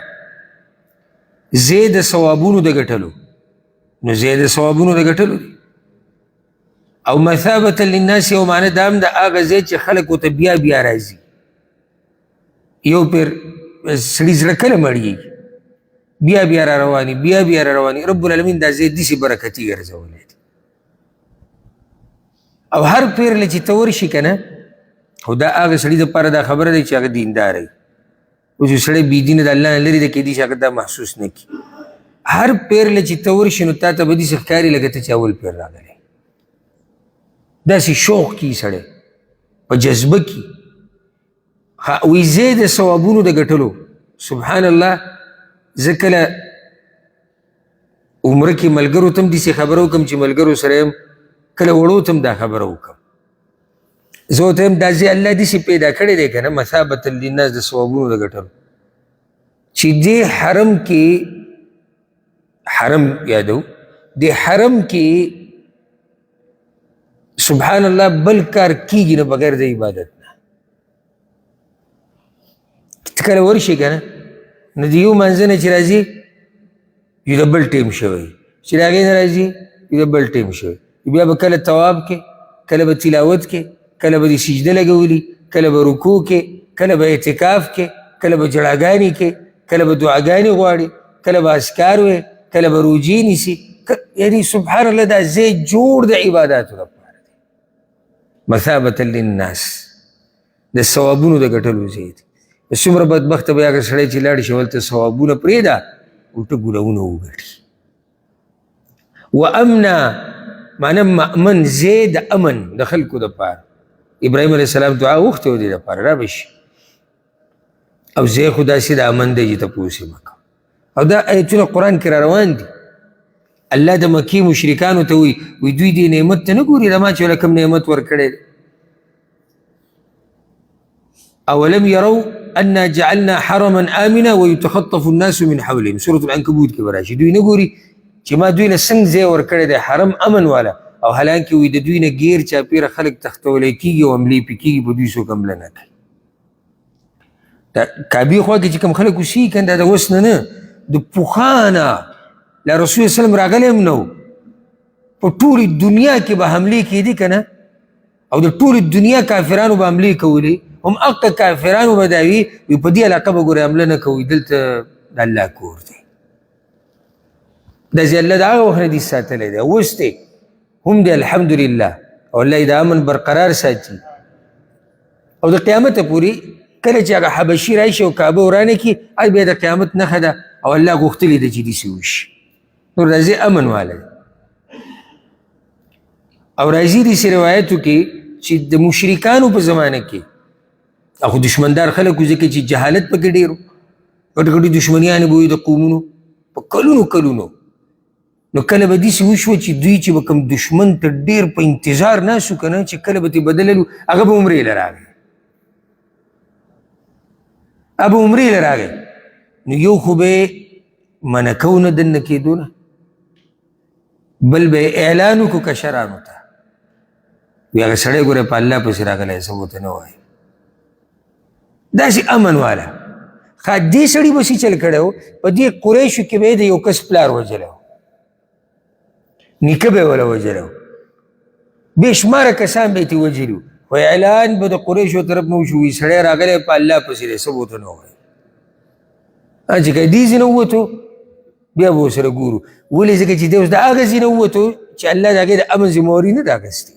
ځای د ثوابونو د ګټلو. نو ځای د ثوابونو د ګټلو دی. او مثابة للناس یو معنی دا هم د هغه ځای چې خلک ورته بیا بیا راځي. یو پیر سړي زړه کله مړېږي بیا بیا را رواني بیا بیا را رواني. رب العالمین دا ځای داسې برکتي ګرځولی دی. او هر پیر له چې ته ورشي که نه خو دا هغه سړي دپاره دا خبره دی چې هغه دیندار وي. اوس یو سړی بېدینه د الله نه لرې دی، کیدای شي هغه دا محسوس نه کړي. هر پیر له چې ته ورشي نو تا ته به داسې ښکاري لکه ته چې اول پیر راغلی، داسې شوق کي سړی په جذبه کې. وایي زه د ثوابونو د ګټلو سبحان الله، زه کله عمره کې ملګرو ته هم داسې خبره وکړم چې ملګرو سره یم، کله وړو ته هم دا خبره وکړم. زه ورته یم دا ځای الله داسې پیدا کړی دی که نه مثابة للناس د ثوابونو د ګټلو، چې دې حرم کې حرم یادو دې حرم کې سبحان الله بل کار کیږي نه بغیر د عبادت نه. ته کله ورشي که نه نو د یو منځه نه چې راځي یو د بل ټیم شوی، چې د هغې نه راځي یو د بل ټیم شوی. بیا به کله تواب کې، کله به تلاوت کې، کله به د سجده لګولي، کله به رکوع کې، کله به اعتکاف کې، کله به جړاګانې کې، کله به دعاګانې غواړي، کله به اذکار وی، کله به روجې نیسي. یعنی سبحان الله دا ځای جوړ د عباداتو لپاره دی، مثابة للناس د ثوابونو د ګټلو ځای دی. څومره بدبخته به هغه سړی چې لاړ شي هلته ثوابونه پرېږده الټه ګناهونه وګټي. وامنا معنی مأمن ځای د امن د خلکو دپاره. ابراهیم علیه السلام دعا وغوښتې و دې دپاره را به شي، او ځای خو داسې د امن دی چې تپوس یې مه کوه. او دا ایتونه قرآن کې را روان دي. الله د مکې مشرکانو ته وایي دوی دې نعمت ته نه ګوري د ما چې کوم نعمت ورکړی دی. اولم يروا انا جعلنا حرما آمنا ويتخطف الناس من حولهم. سورة العنکبوت کې به راشي. دوی نه ګوري چې ما دوی له څنګه ځای ورکړی دی حرم امن والا، او حالانکې وایي د دوی نه غیر چاپېره خلک تختولی کېږي او حملې پې کېږي، په دوی څوک حمله نه کوي. دا کعبې خوا کې چې کوم خلک اوسېږي که دا د اوس نه د پخوانه له رسول وسلم راغلی هم نه و. په ټولې دنیا کې به حملې کېدې که نه، او د ټولې دنیا کافرانو به حملې کولې، هم هغه کافرانو به دا وي په دې علاقه به ګورې حمله نه کوئ، دلته د الله کور دی. دا چې الله د هغه وخت نه دي ساتلی دی، اوس دی هم دی الحمدلله، او الله یې د امن برقرار ساتي. او د قیامته پورې کله چې هغه حبشي راشي او کعبه ورانه کړي، بیا د قیامت نښه ده، او الله غوښتلی ده چې داسې وشي. نو راځي امن والا دی. او راځي داسې روایتو کې چې د مشرکانو په زمانه کې خو دشمندار خلک وو، ځکه چې جهالت پکې ډېر و، ګټې ګټې دشمنیانې به وي د قومونو په کلونو کلونو. نو کله به داسې وشوه چې دوی چې به کوم دشمن ته ډېر په انتظار ناست وو که نه، چې کله به ترې بدللو هغه به عمرې له راغی، هغه به عمرې له راغی. نو یو خو به یې منع کو نه دننه کېدو نه، بل به یې اعلان وکړو کشرانو ته، وایي هغه سړی ګوره په الله پسې راغلی، څه ورته نه وایي. داسې امن والا. ښه دې سړي به څه چل کړی و، په دې قریشو کې به یې د یو کس پلار وژلی و، نیکه به یې وله وژلی و، بې شماره کسان به یې ترې وژلي وو، خو اعلان به د قریشو طرف نه وشو، وایي سړی راغلی په الله پسې دی، څه به ورته نه وایي. چې که دې ځای نه ووتو بیا به ورسره ګورو. ولې؟ ځکه چې دی اوس د هغه ځای نه ووتو چې الله د هغې د امن ذمهواري نه ده اخیستې،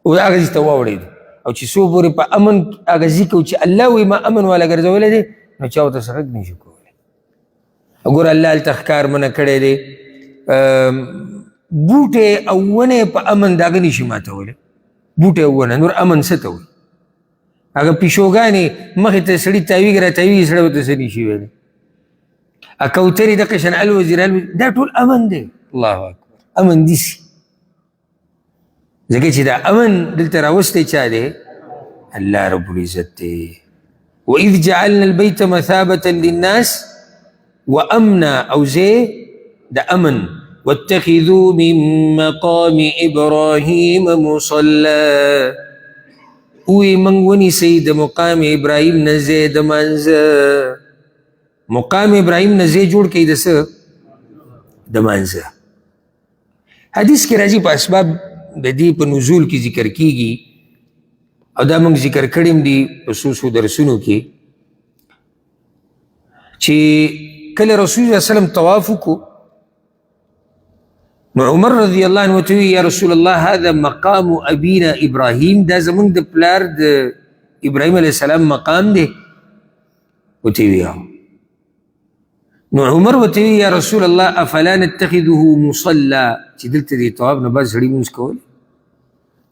او د هغه ځای ته واوړېدو. او چې څو پورې په امن هغه ځي کوو چې الله وایي ما امن والا ګرځولی دی، نو چا ورته څه غږ نه شي کولی. ګوره الله هلته ښکار منع کړی دی، بوټی او ونې په امن د هغه نه شي ماتولی. بوټی او ونه نور امن څه ته وایي؟ هغه پیشوګانې مخې ته سړي تاویږي را تاویږي، سړی ورته څه نه شي ویلی. کوترې دقه شان الوزي دا ټول امن دی. الله اکبر، امن دیسي. ځکه چې دا امن دلته راوستی چا دی؟ الله رب العزت دی. وَإِذْ جَعَلْنَا الْبَيْتَ مَثَابَةً لِلنَّاسِ وَأَمْنًا، او ځای د امن. وَاتَّخِذُوا مِن مَّقَامِ إِبْرَاهِيمَ مُصَلًّى، وی منګ ونیسئ د مقام ابراهیم نه ځای د مانځه. مقام ابراهیم نه ځای جوړ کړئ د څه؟ د مانځه. حدیث کې راځي په اسباب د دې په نزول کې ذکر کیږي، او دا موږ ذکر کړي هم دي په څو درسونو کې، چې کله رسول الله صلی الله علیه وسلم طواف وکړو نو عمر رضی الله عنه ورته وی یا رسول الله هذا مقام ابینا ابراهیم، دا زمونږ د پلار د ابراهیم علیه السلام مقام دی. ورته وی نو عمر ورته وی یا رسول الله افلا نتخذه مصلى، چې دلته د طواف نه بعد سړي لمونځ کولی؟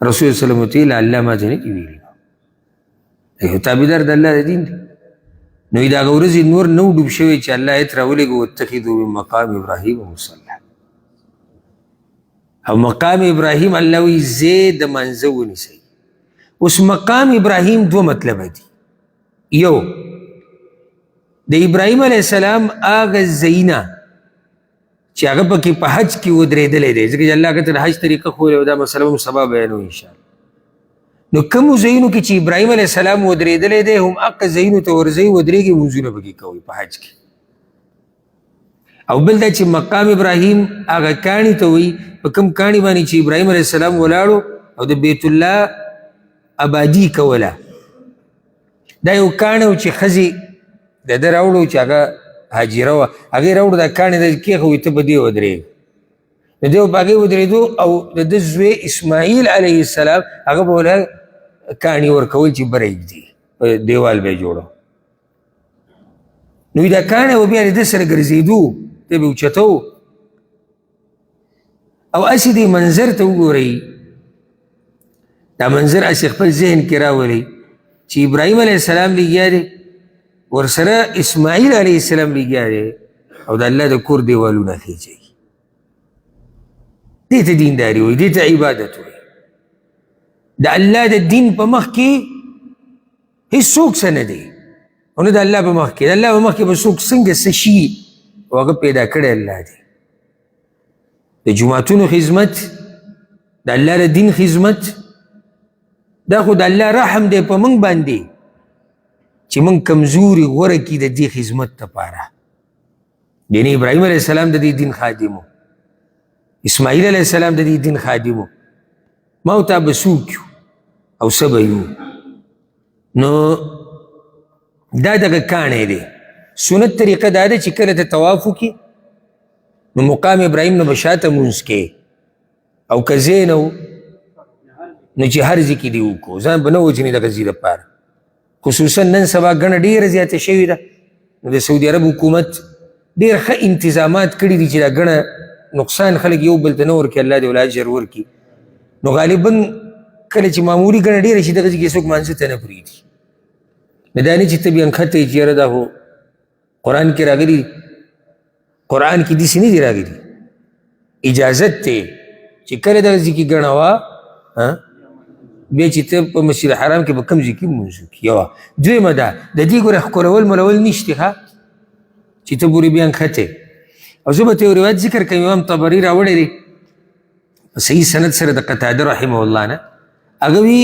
رسول صلی الله علیه وسلم ورته وی الله ما ته نه دي ویلي، یو تابعدار د الله د دین دی. نو د هغه ورځې نور نه و ډوب شوی چې الله ایت راولېږه واتخذوا من مقام ابراهیم مصلى. او مقام ابراهیم الله وی زی د منځه ونیسئ. اوس مقام ابراهیم دوه مطلبه دي. یو د ابراهیم علیه السلام هغه ځایونه چې هغه پکې په حج کې ودرېدلی دی، ځکه چې الله هغه ته د حج طریقه ښولې او دا مسله هم سبا بیانو انشاءالله. نو کومو ځایونو کې چې ابراهیم علیه السلام ودرېدلی دی هم هغه ځایونو ته ورځئ ودرېږئ لمونځونه پکې کوئ په حج کې. او بل دا چې مقام ابراهیم هغه کاڼي ته وایي، په کوم کاڼي باندې چې ابراهیم علیه السلام ولاړو او د بیت الله آبادي کوله. دا یو کاڼی و چې ښځې د ده راوړو چې هغه هاجره وه، هغې راوړو دا کاڼی د کېښوي ته په دې ودرېږي. نو دی په هغې ودرېدو او د ده زوی اسماعیل علیه السلام هغه به وله کاڼي ورکول چې بره ږدي، په دیوال به یې جوړو. نو دا کاڼی به بیا د ده سره ګرځېدو، دی به اوچته و او هسې دې منظر ته وګورئ. دا منظر هسې خپل ذهن کې راولئ چې ابراهیم علیه السلام لګیا دی، ورسره اسماعیل علیه السلام لګیا دی او د الله د کور دیوالونه خیجوي. دې ته دینداري وایي، دې ته عبادت وایي. د الله د دین په مخ کې هېڅوک څه نه دی، او نه د الله په مخ کې. د الله په مخ کې به څوک څنګه څه شي، او هغه پیدا کړی الله دی. د جوماتونو خدمت، د الله د دین خدمت، دا خو د الله رحم دی په موږ باندې چې موږ کمزوري غوره کړي د دې خدمت دپاره. یعنې ابراهیم علیه السلام د دې دین خادم و، اسماعیل علیه السلام د دې دین خادم و، ما او تا به څوک یو او څه به یو. نو دا دغه کاڼی دی. سنت طریقه دا ده چې کله ته طواف وکړي نو مقام ابراهیم نه به شاته مونځ کې، او که ځای نه و نو چې هر ځای کې دې وکړو، ځان به نه وجنې دغه ځای دپاره. خصوصا نن سبا ګڼه ډېره زیاته شوې ده. نو د سعودي عرب حکومت ډېر ښه انتظامات کړي دي چې دا ګڼه نقصان خلک یو بل ته نه ورکړي، الله دې ول اجر ورکړي. نو غالبا کله چې معمولي ګڼه ډېره شي دغه ځای کې څوک مانځه ته نه پرېږدي. نو دا نه چې ته بیا نښته یې چې یاره دا خو قرآن کې راغلي، قرآن کې داسې نه دي راغلي. اجازت دی چې کله دغه ځای کې ګڼه وه بیا چې ته په مسجد حرام کې به کوم ځای کې لمونځ وکړي. یوه. دویمه ده د دې ګوره ښکلول ملول نشته ښه چې ته پورې بیا نښتې. او زه به ته یو روایت ذکر کوم، امام طبري راوړی دی په صحیح سند سره د قتاده رحمه الله نه. هغه وی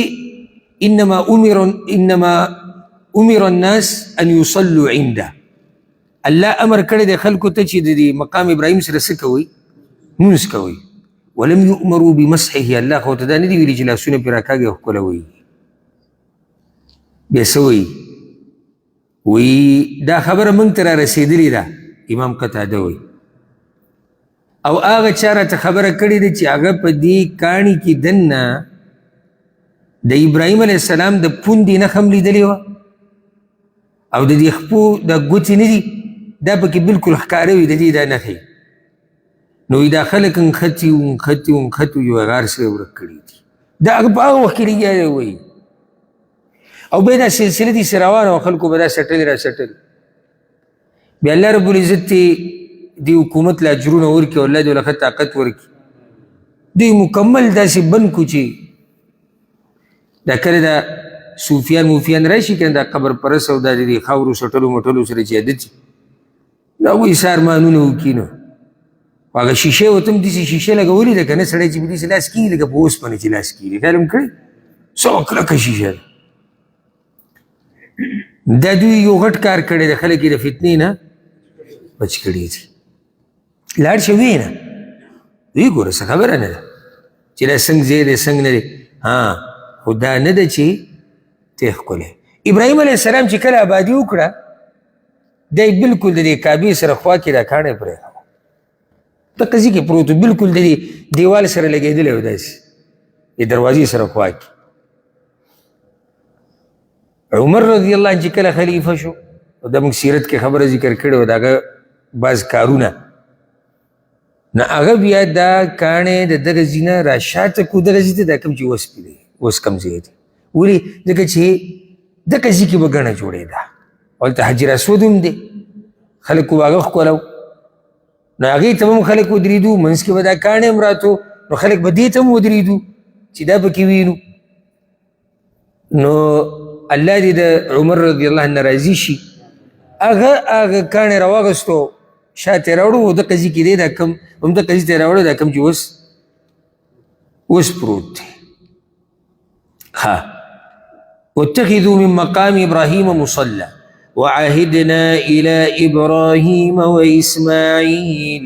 انما امر الناس ان يصلوا عنده. الله امر کړی دی خلکو ته چې د مقام ابراهیم سره څه کوئ؟ لمونځ کوئ. ولم يؤمروا بمسحه. الله خو ته دا نه دي ویلي چې لاسونه پرې راکاږي او ښکلوئ. بیا څه وایي؟ وایي دا خبره موږ ته را رسېدلې ده، امام قتاده وایي، او هغه چا راته خبره کړې ده چې هغه په دې کاڼي کې دننه د ابراهیم علیه السلام د پوندې نښه هم لیدلې وه، او د دې خپو د ګوتې نه دي، دا پکې بلکل ښکاره وي د دې دا نښې. نو دا خلک نښتي وو نښتي وو نښتي وو، یو غار سره ورک کړي دي. دا هغه په هغه وخت کې لګیا دی وایي. او بیا دا سلسله داسې روانه وه، خلکو به دا سټلې را سټلې. بیا الله رب العزت ته دې حکومت له اجرونه ورکړي او الله دې له ښه طاقت ورکړي. دوی مکمل داسې بند کړو چې دا کله دا صوفیان موفیان راشي که نه دا قبر پرست او دا د دې خاورو سټلو مټلو سره چې عادت وي، نو هغوی سارمانونه وکړي. نو هغه شیشې ورته هم داسې شیشې لګولې ده که نه، سړی چې په داسې لاس کېږي لکه په اوسپنې چې لاس کېږي، خیال هم کړی څو کلکه شیشه ده. دا دوی یو غټ کار کړی دی، خلک یې د فتنې نه بچ کړي دي. لاړ شه ویې نه، ویې ګوره څه خبره نه ده چې دا څنګه ځای دی څنګه نه دی. خو دا نه ده چې ته یې ښکلی. ابراهیم علیه السلام چې کله آبادي وکړه، دی بلکل د دې کعبې سره خوا کې دا کاڼی پرېښود. دغه ځای کې پروت و، بلکل د دې دیوال سره لګېدلی و داسې د دروازې سره خوا کې. عمر رضی الله عنه چې کله خلیفه شو، او دا موږ سیرت کې خبره ذکر کړې وه، د هغه بعض کارونه، نو هغه بیا دا کاڼې د دغه ځای نه را شاته کړو دغه ځای ته، دا کوم چې اوس پې دی، اوس کوم ځای دی. ولې؟ ځکه چې دغه ځای کې به ګڼه جوړېده، هلته حجر اسود هم دی، خلک به هغه ښکلو، نو هغې ته به هم خلک ودرېدو، منځ کې به دا کاڼې هم راتو، نو خلک به دې ته هم ودرېدو چې دا پکې وینو. نو الله دې د عمر رضی الله عنه راضي شي، هغه کاڼې راواغستو، شاته یې راوړو، او دغه ځای کې دی، دا کم هم دغه ځای ته یې راوړو، دا کم چې اوس پروت دی. ها واتخذوا من مقام ابراهیم مصلى وعهدنا الى ابراهیم واسماعیل،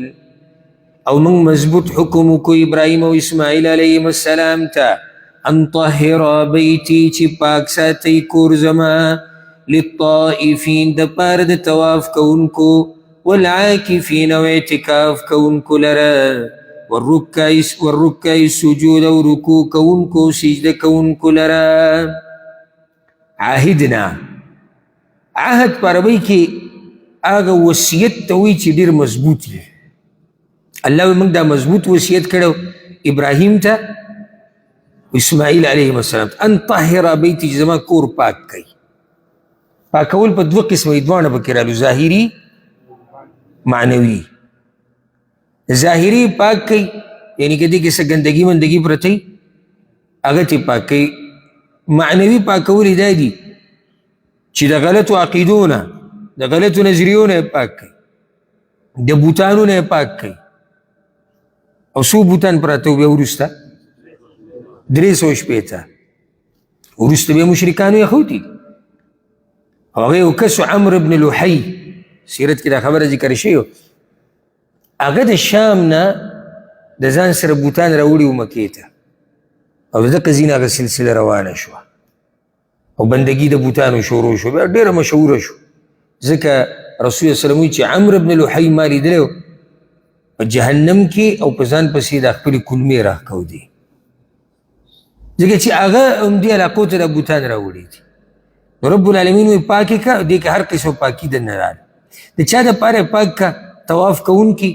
او من مضبوط حکم کو ابراهیم او اسماعیل علیهم السلام ته، ان طهر بیتی چې پاک ساتئ کور زما، للطائفین د پاره د طواف کوونکو، والعاکفین او اعتکاف کوونکو لره، والرکع السجود او رکوع کوونکو سجده کوونکو لره. عاهدنا، عهد په عربۍ کې هغه وصیت ته وایي چې ډېر مضبوط وي. الله وایي موږ دا مضبوط وصیت کړی ابراهیم ته، اسماعیل علیهم السلام ته، ان طهر بیتی چې زما کور پاک کوي. پاکول په دوه قسمه وي، دواړه پکې رالو، ظاهري معنوي. ظاهري پاک کوي یعنی که دې کې څه ګندګي مندګي پرته وي هغه ترې پاک کوي. معنوي پاکول یې دا دي چې د غلطو عقیدو نه، د غلطو نظریو نه یې پاک کوي، د بوتانو نه یې پاک کوي. او څو بوتان پراته وو بیا وروسته 360 وروسته بیا مشرکانو یې او هغه یو کس عمرو بن لوحی، سیرت کې دا خبره ذکر شوې، هغه د شام نه د ځان سره بوتان راوړي و مکې ته، او د دغه ځای نه هغه سلسله روانه شوه، او بندګي د بوتانو شروع شو، بیا ډېره مشهوره شو. ځکه رسول الله صلی چې عمرو بن لوحی ما لیدلی و په جهنم کې، او په ځان پسې د خپلې کلمې راښکودې، ځکه چې هغه همدې علاقو ته د بوتان راوړي دي. نو رب العالمین وایي پاکې کا، دې کې هر قسم پاکي دننه راغله. د چا دپاره پاک کا؟ طواف کوونکي،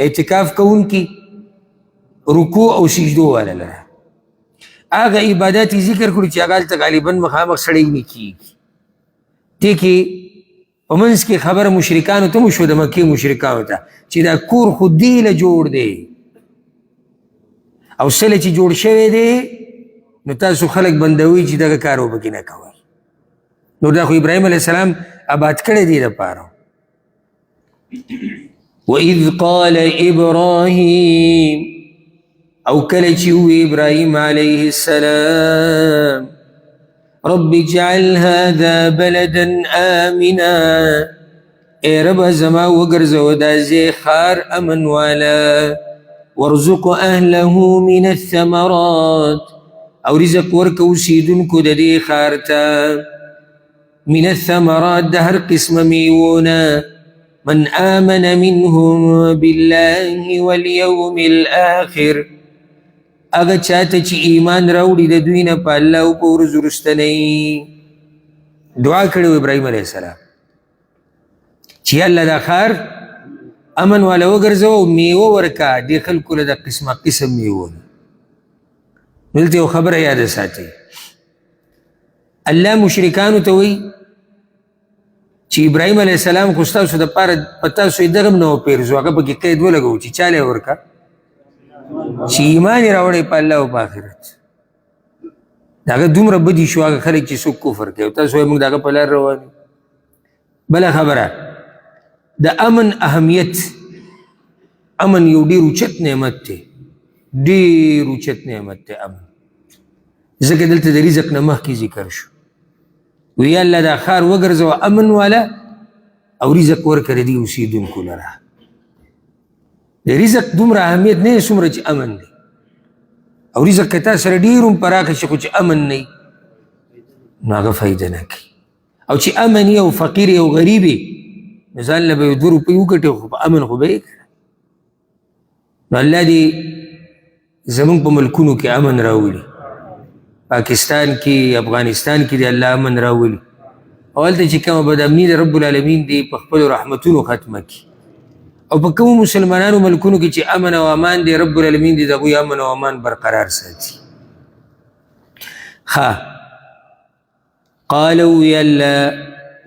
اعتکاف کوونکي، رکوع او سجدو والا لره. هغه عبادات یې ذکر کړو چې هغه هلته غالبا مخامخ سړی نه کېږي. دې کې په منځ کې خبره مشرکانو ته وشوه، د مکې مشرکانو ته، چې دا کور خو دې له جوړ دی، او سله چې جوړ شوی دی نو تاسو خلک بندوي چې دغه کار وبکې نه کوئ. نو دا خو ابراهیم علیه السلام آباد کړی دی دپاره. وَإِذْ قَالَ إِبْرَاهِيمُ، او کله چې ووی ابراهیم علیه السلام، رب اجعل هذا بلدا آمنا، اے رب زما وګرځوه دا ځای ښار امن والا، وارزق اهله من الثمرات، او رزق ورکه اوسیدونکو د دې ښار ته، من الثمرات د هر قسمه میوونه، من آمن منهم بالله واليوم الآخر، اگه چاته چې ایمان راوړي د دوی نه په الله او په ورځ وروستنۍ. دعا کړې و ابراهیم علیه السلام چې الله دا ښار امن والا وګرځوه، او میوه ورکه دې خلکو له د قسمه قسم میوه. دلته یو خبره یاده ساتئ، الله مشرکانو ته وایي چې ابراهیم علیه السلام خو ستاسو دپاره په تاسو یې دغه هم نه وپېرزو، هغه پکې قید ولګوو چې چاله یې ورکه چې ایمان یې راوړی په الله او په آخرت. د هغه دومره بدي شو هغه خلک چې څوک کفر کوي، او تاسو وایئ موږ د هغه په لار روان یو. بله خبره، د امن اهمیت، امن یو ډېر اوچت نعمت دی، ډېر اوچت نعمت دی امن. ځکه دلته د رزق نه مخکې ذکر شو، وی الله دا ښار وګرځوه امن والا، او رزق ورکړه دې اوسېدونکو لره. د رزق دومره اهمیت نه دی څومره چې امن دی، او رزق که تا سره ډېر هم پراخه شي خو چې امن نه وي نو هغه فایده نه کوي. او چې امن یې او فقیر یې او غریب یې نو ځان له به یې 2 روپۍ وګټې خو په امن خو به یې که نه. نو الله دې زمونږ په ملکونو کې امن راولي، پاکستان کې، افغانستان کې دې الله امن راولي، او هلته چې کومه بدامني ده رب العالمین دې په خپلو رحمتونو ختمه کړي، او په کومو مسلمانانو ملکونو کې چې امن او امان دی رب العالمین دې د هغوی امن او امان برقرار ساتي. قال وی الله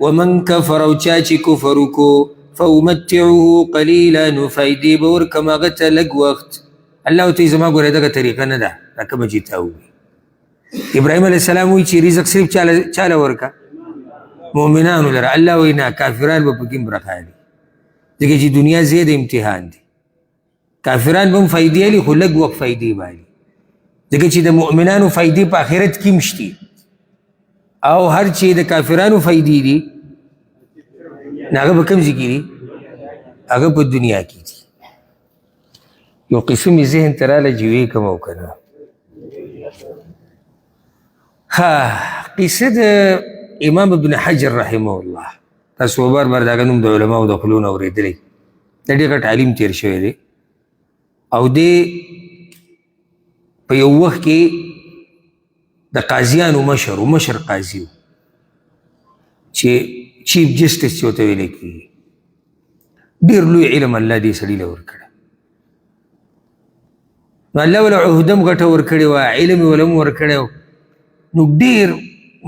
ومن کفر او چا چې کفر وکړو فامتعه قلیلا نو فایدې به ورکړم هغه ته لږ وخت. الله ورته وایي زما ګورې دغه طریقه نه ده دا کومه چې تا ووایي. ابراهیم علیه السلام وایي چې رزق صرف چاله ورکه مؤمنانو لره. الله وایي نه کافران به پکې هم برخه اخلي ځکه چې دنیا زیاده امتحان دی. کافران به هم فایدې اخلي خو لږ وخت فایدې به اخلي ځکه چې د مؤمنانو فایدې په آخرت کې هم شتي او هر چې د کافرانو فایدې دي نو هغه په کوم ځای کې دي؟ هغه په دنیا کې دي. یو قسم مې ذهن ته راله چې ویې کړم او که نه. قصه د امام ابن حجر رحمه الله، تاسو بار بار د هغه نوم د علماو د خولو نه اورېدلی، د ډېر غټ عالم تېر شوی دی او دی په یو وخت کې د قاضیانو مشر قاضي و چې چیف جسټس چې ورته ویلی کېږي. ډېر لوی علم الله دې سړي له ورکړی، نو الله وله عهده هم ګټه ورکړې وه، علم یې وله هم ورکړی و، نو ډېر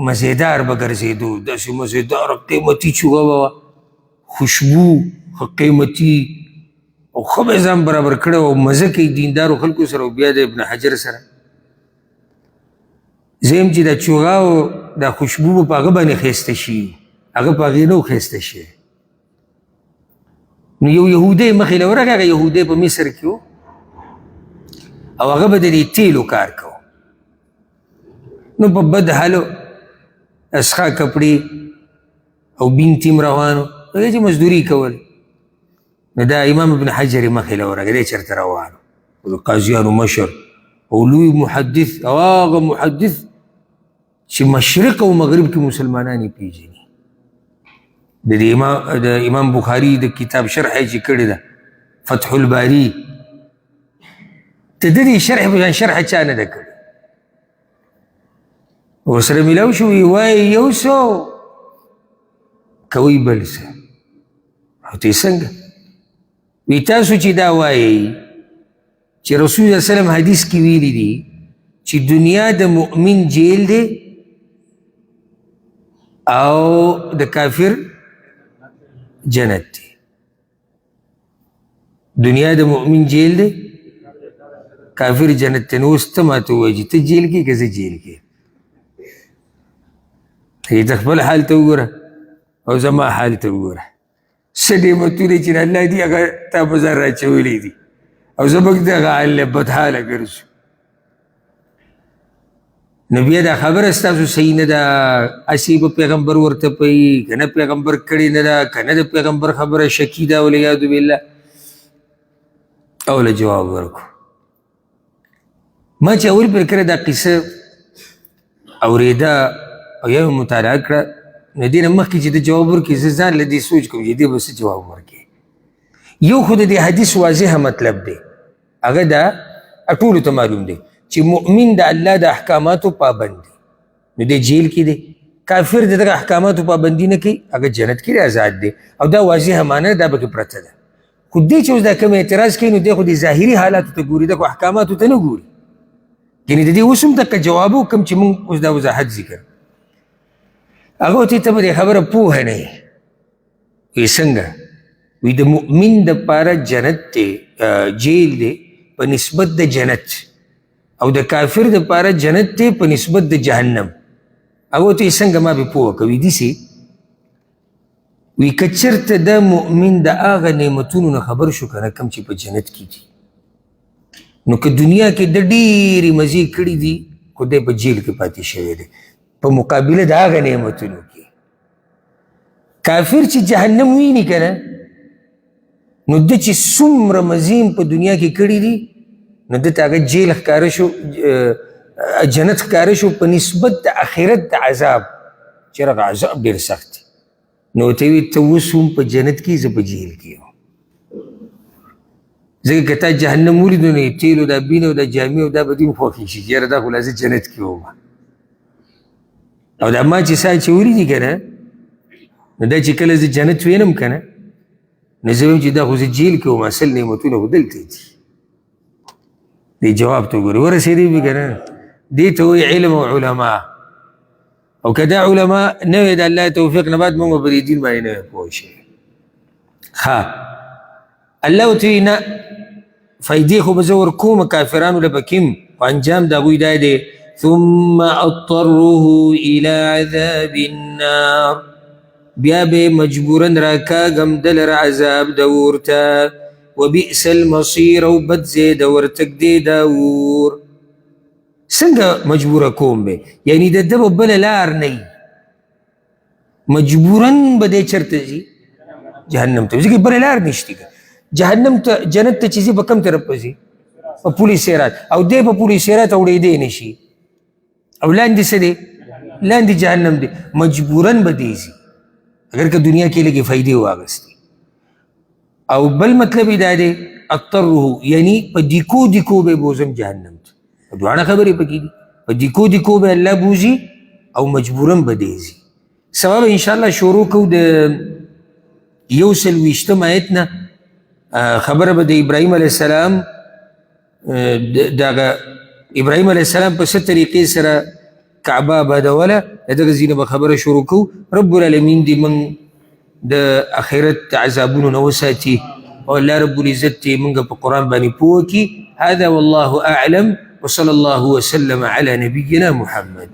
مزیدار به ګرځېدو، داسې مزیداره قیمتي چوغه به وه، خوشبو ښه قیمتي او ښه به یې ځان برابر کړی و او مزه کوي دیندارو خلکو سره. او بیا د ابن حجر سره زه یم چې دا چوغه او دا خوشبو به په هغه باندې ښایسته شي، هغه په هغې نه و ښایسته شي. نو یو یهودی مخې له ورغی، هغه یهودی په مصر کې و او هغه به د دې تیلو کار کوو. نو په بد حالو اسخا کپړې او بین تیم روانو هغه چې مزدوري کول. نو دا امام ابن حجر مخې له ورغی، دی چېرته روان و د قاضیانو مشر او لوی محدث او هغه محدث چې مشرق او مغرب کې مسلمانان یې پېژني. د امام بخاري د کتاب شرح یې چې کړې ده فتح الباري، ته د دې شرح په شان شرح چا نه ده کړې. ورسره میلاو شو وایي یو څه کوي بل څه. او ته څنګه وی تاسو چې دا وایي چې رسول صلی الله علیه وسلم حدیث کې ویلي دي چې دنیا د مؤمن جیل دی او د کافر جنت دی. دنیا د مؤمن جیل دی، کافر جنت دی. نو اوس ته ماته ووایي چې ته جیل کې که زه جیل کې؟ ته خپل حال ته وګوره او زما حال ته وګوره. څه نعمتونه چې الله دي هغه تا په ځان راچولی دي او زموږ دغه حال نه بدحاله ګرځو. نو بیا دا خبره ستاسو صحیح نه ده، هسې به پیغمبر ورته پوهي که نه پیغمبر کړې نه ده که نه د پیغمبر خبره شکي ده والعیاذ بالله. اوله جواب ورکړو. ما چې اول پر کړې دا قصه اورېده او یا مطالعه کړه، نو دې نه مخکې چې د جواب ورکړي زه ځان له دې سوچ کوم چې دې به څه جواب ورکړي. یو خو د دې حدیث واضحه مطلب دی، هغه دا ټولو ته معلوم دی چې مؤمن د الله د احکاماتو پابند دی، نو دی جیل کې دی. کافر د دغه احکاماتو پابندي نه کوي، هغه جنت کې آزاد دی. او دا واضحه معنی دا پکې پرته ده. خو دې چې اوس دا کوم اعتراض کوي نو دی خو د ظاهري حالاتو ته ګوري، دغه احکاماتو ته نه ګوري. یعنې د دې اوس هم دغه جواب کوم چې موږ اوس دا وضاحت ذکر هغه ورته ته به دې خبره پوهه نه یې. وایي څنګه؟ وایي د مؤمن دپاره جنت دی، جیل دی په نسبت د جنت، او د کافر دپاره جنت دی په نسبت د جهنم. هغه ورته وایي څنګه ما به پوهه کوي داسې. وایي که چېرته د مؤمن د هغه نعمتونو نه خبر شو که نه کوم چې په جنت کې دي، نو که دنیا کې د ډېرې مزې کړي دي خو دی په جیل کې پاتې شوی دی په مقابله د هغه نعمتونو کې. کافر چې جهنم ویني که نه، نو ده چې څومره مزې په دنیا کې کړي دي نو ده ته هغه جیل ښکاره شو، جنت ښکاره شو په نسبت د آخرت د عذاب چې هغه عذاب ډېر سخت دی. نو ورته وایي ته اوس هم په جنت کې زه په جیل کې یم. ځکه که تا جهنم ولید نو تیل او دا بین او دا جامې او دا به دې خوښې شي چې یاره دا خو لا زه جنت کې وم او دا ما چې سا چې ولیدي که نه نو دا چې کله زه جنت وینم که نه نو زه وایم چې دا خو زه جیل کې وم اصل نعمتونه خو دلته دي دې جواب ته وګورې ورسېدې وي که نه دې ته وایي علم او علما او که دا علما نه وی د الله توفیق نه بعد موږ به په دې دین باندې نه وی پوه شوي الله ورته وایي نه فایدې خو به زه ورکوم کافرانو له به کیم خو انجام د هغوی دا دی ثم اضطره الى عذاب النار بیا به مجبورا راکاږم د لره عذاب د اور ته وبئس المصیر او بد ځای د ورتګ دی دا اور څنګه مجبوره کوم به یعنی د ده به بله لار نه وي مجبورا به دی چېرته ځي جهنم ته ځکه بله لار نشته جهنم ته جنت ته چې ځي په کوم طرف به ځي په پولي سیرات او دی په پولي سیرات اوړېدی نه شي او لاندې څه دی لاندې جهنم دی مجبورا به دی ځي اگر که دنیا کې لږې فایدې واغستې او بل مطلب یې دا دی اضطره یعنی په دیکو دیکو به بوزم جهنم ته دواړه خبرې پکې دي په دیکو دیکو به الله بوزي او مجبورا به دی ځي سبا به انشاءالله شروع کوو د 120 آیت نه خبره به د ابراهیم علیه السلام دغه ابراهیم علیه السلام په څه طریقې سره کعبه آبادوله د دغه ځینې به خبره شروع کوو رب العالمین دې موږ د آخرت عذابونو نه وساتي او الله رب العزت دې موږ په قرآن باندې پوه کړي هذا والله اعلم وصلى الله وسلم على نبينا محمد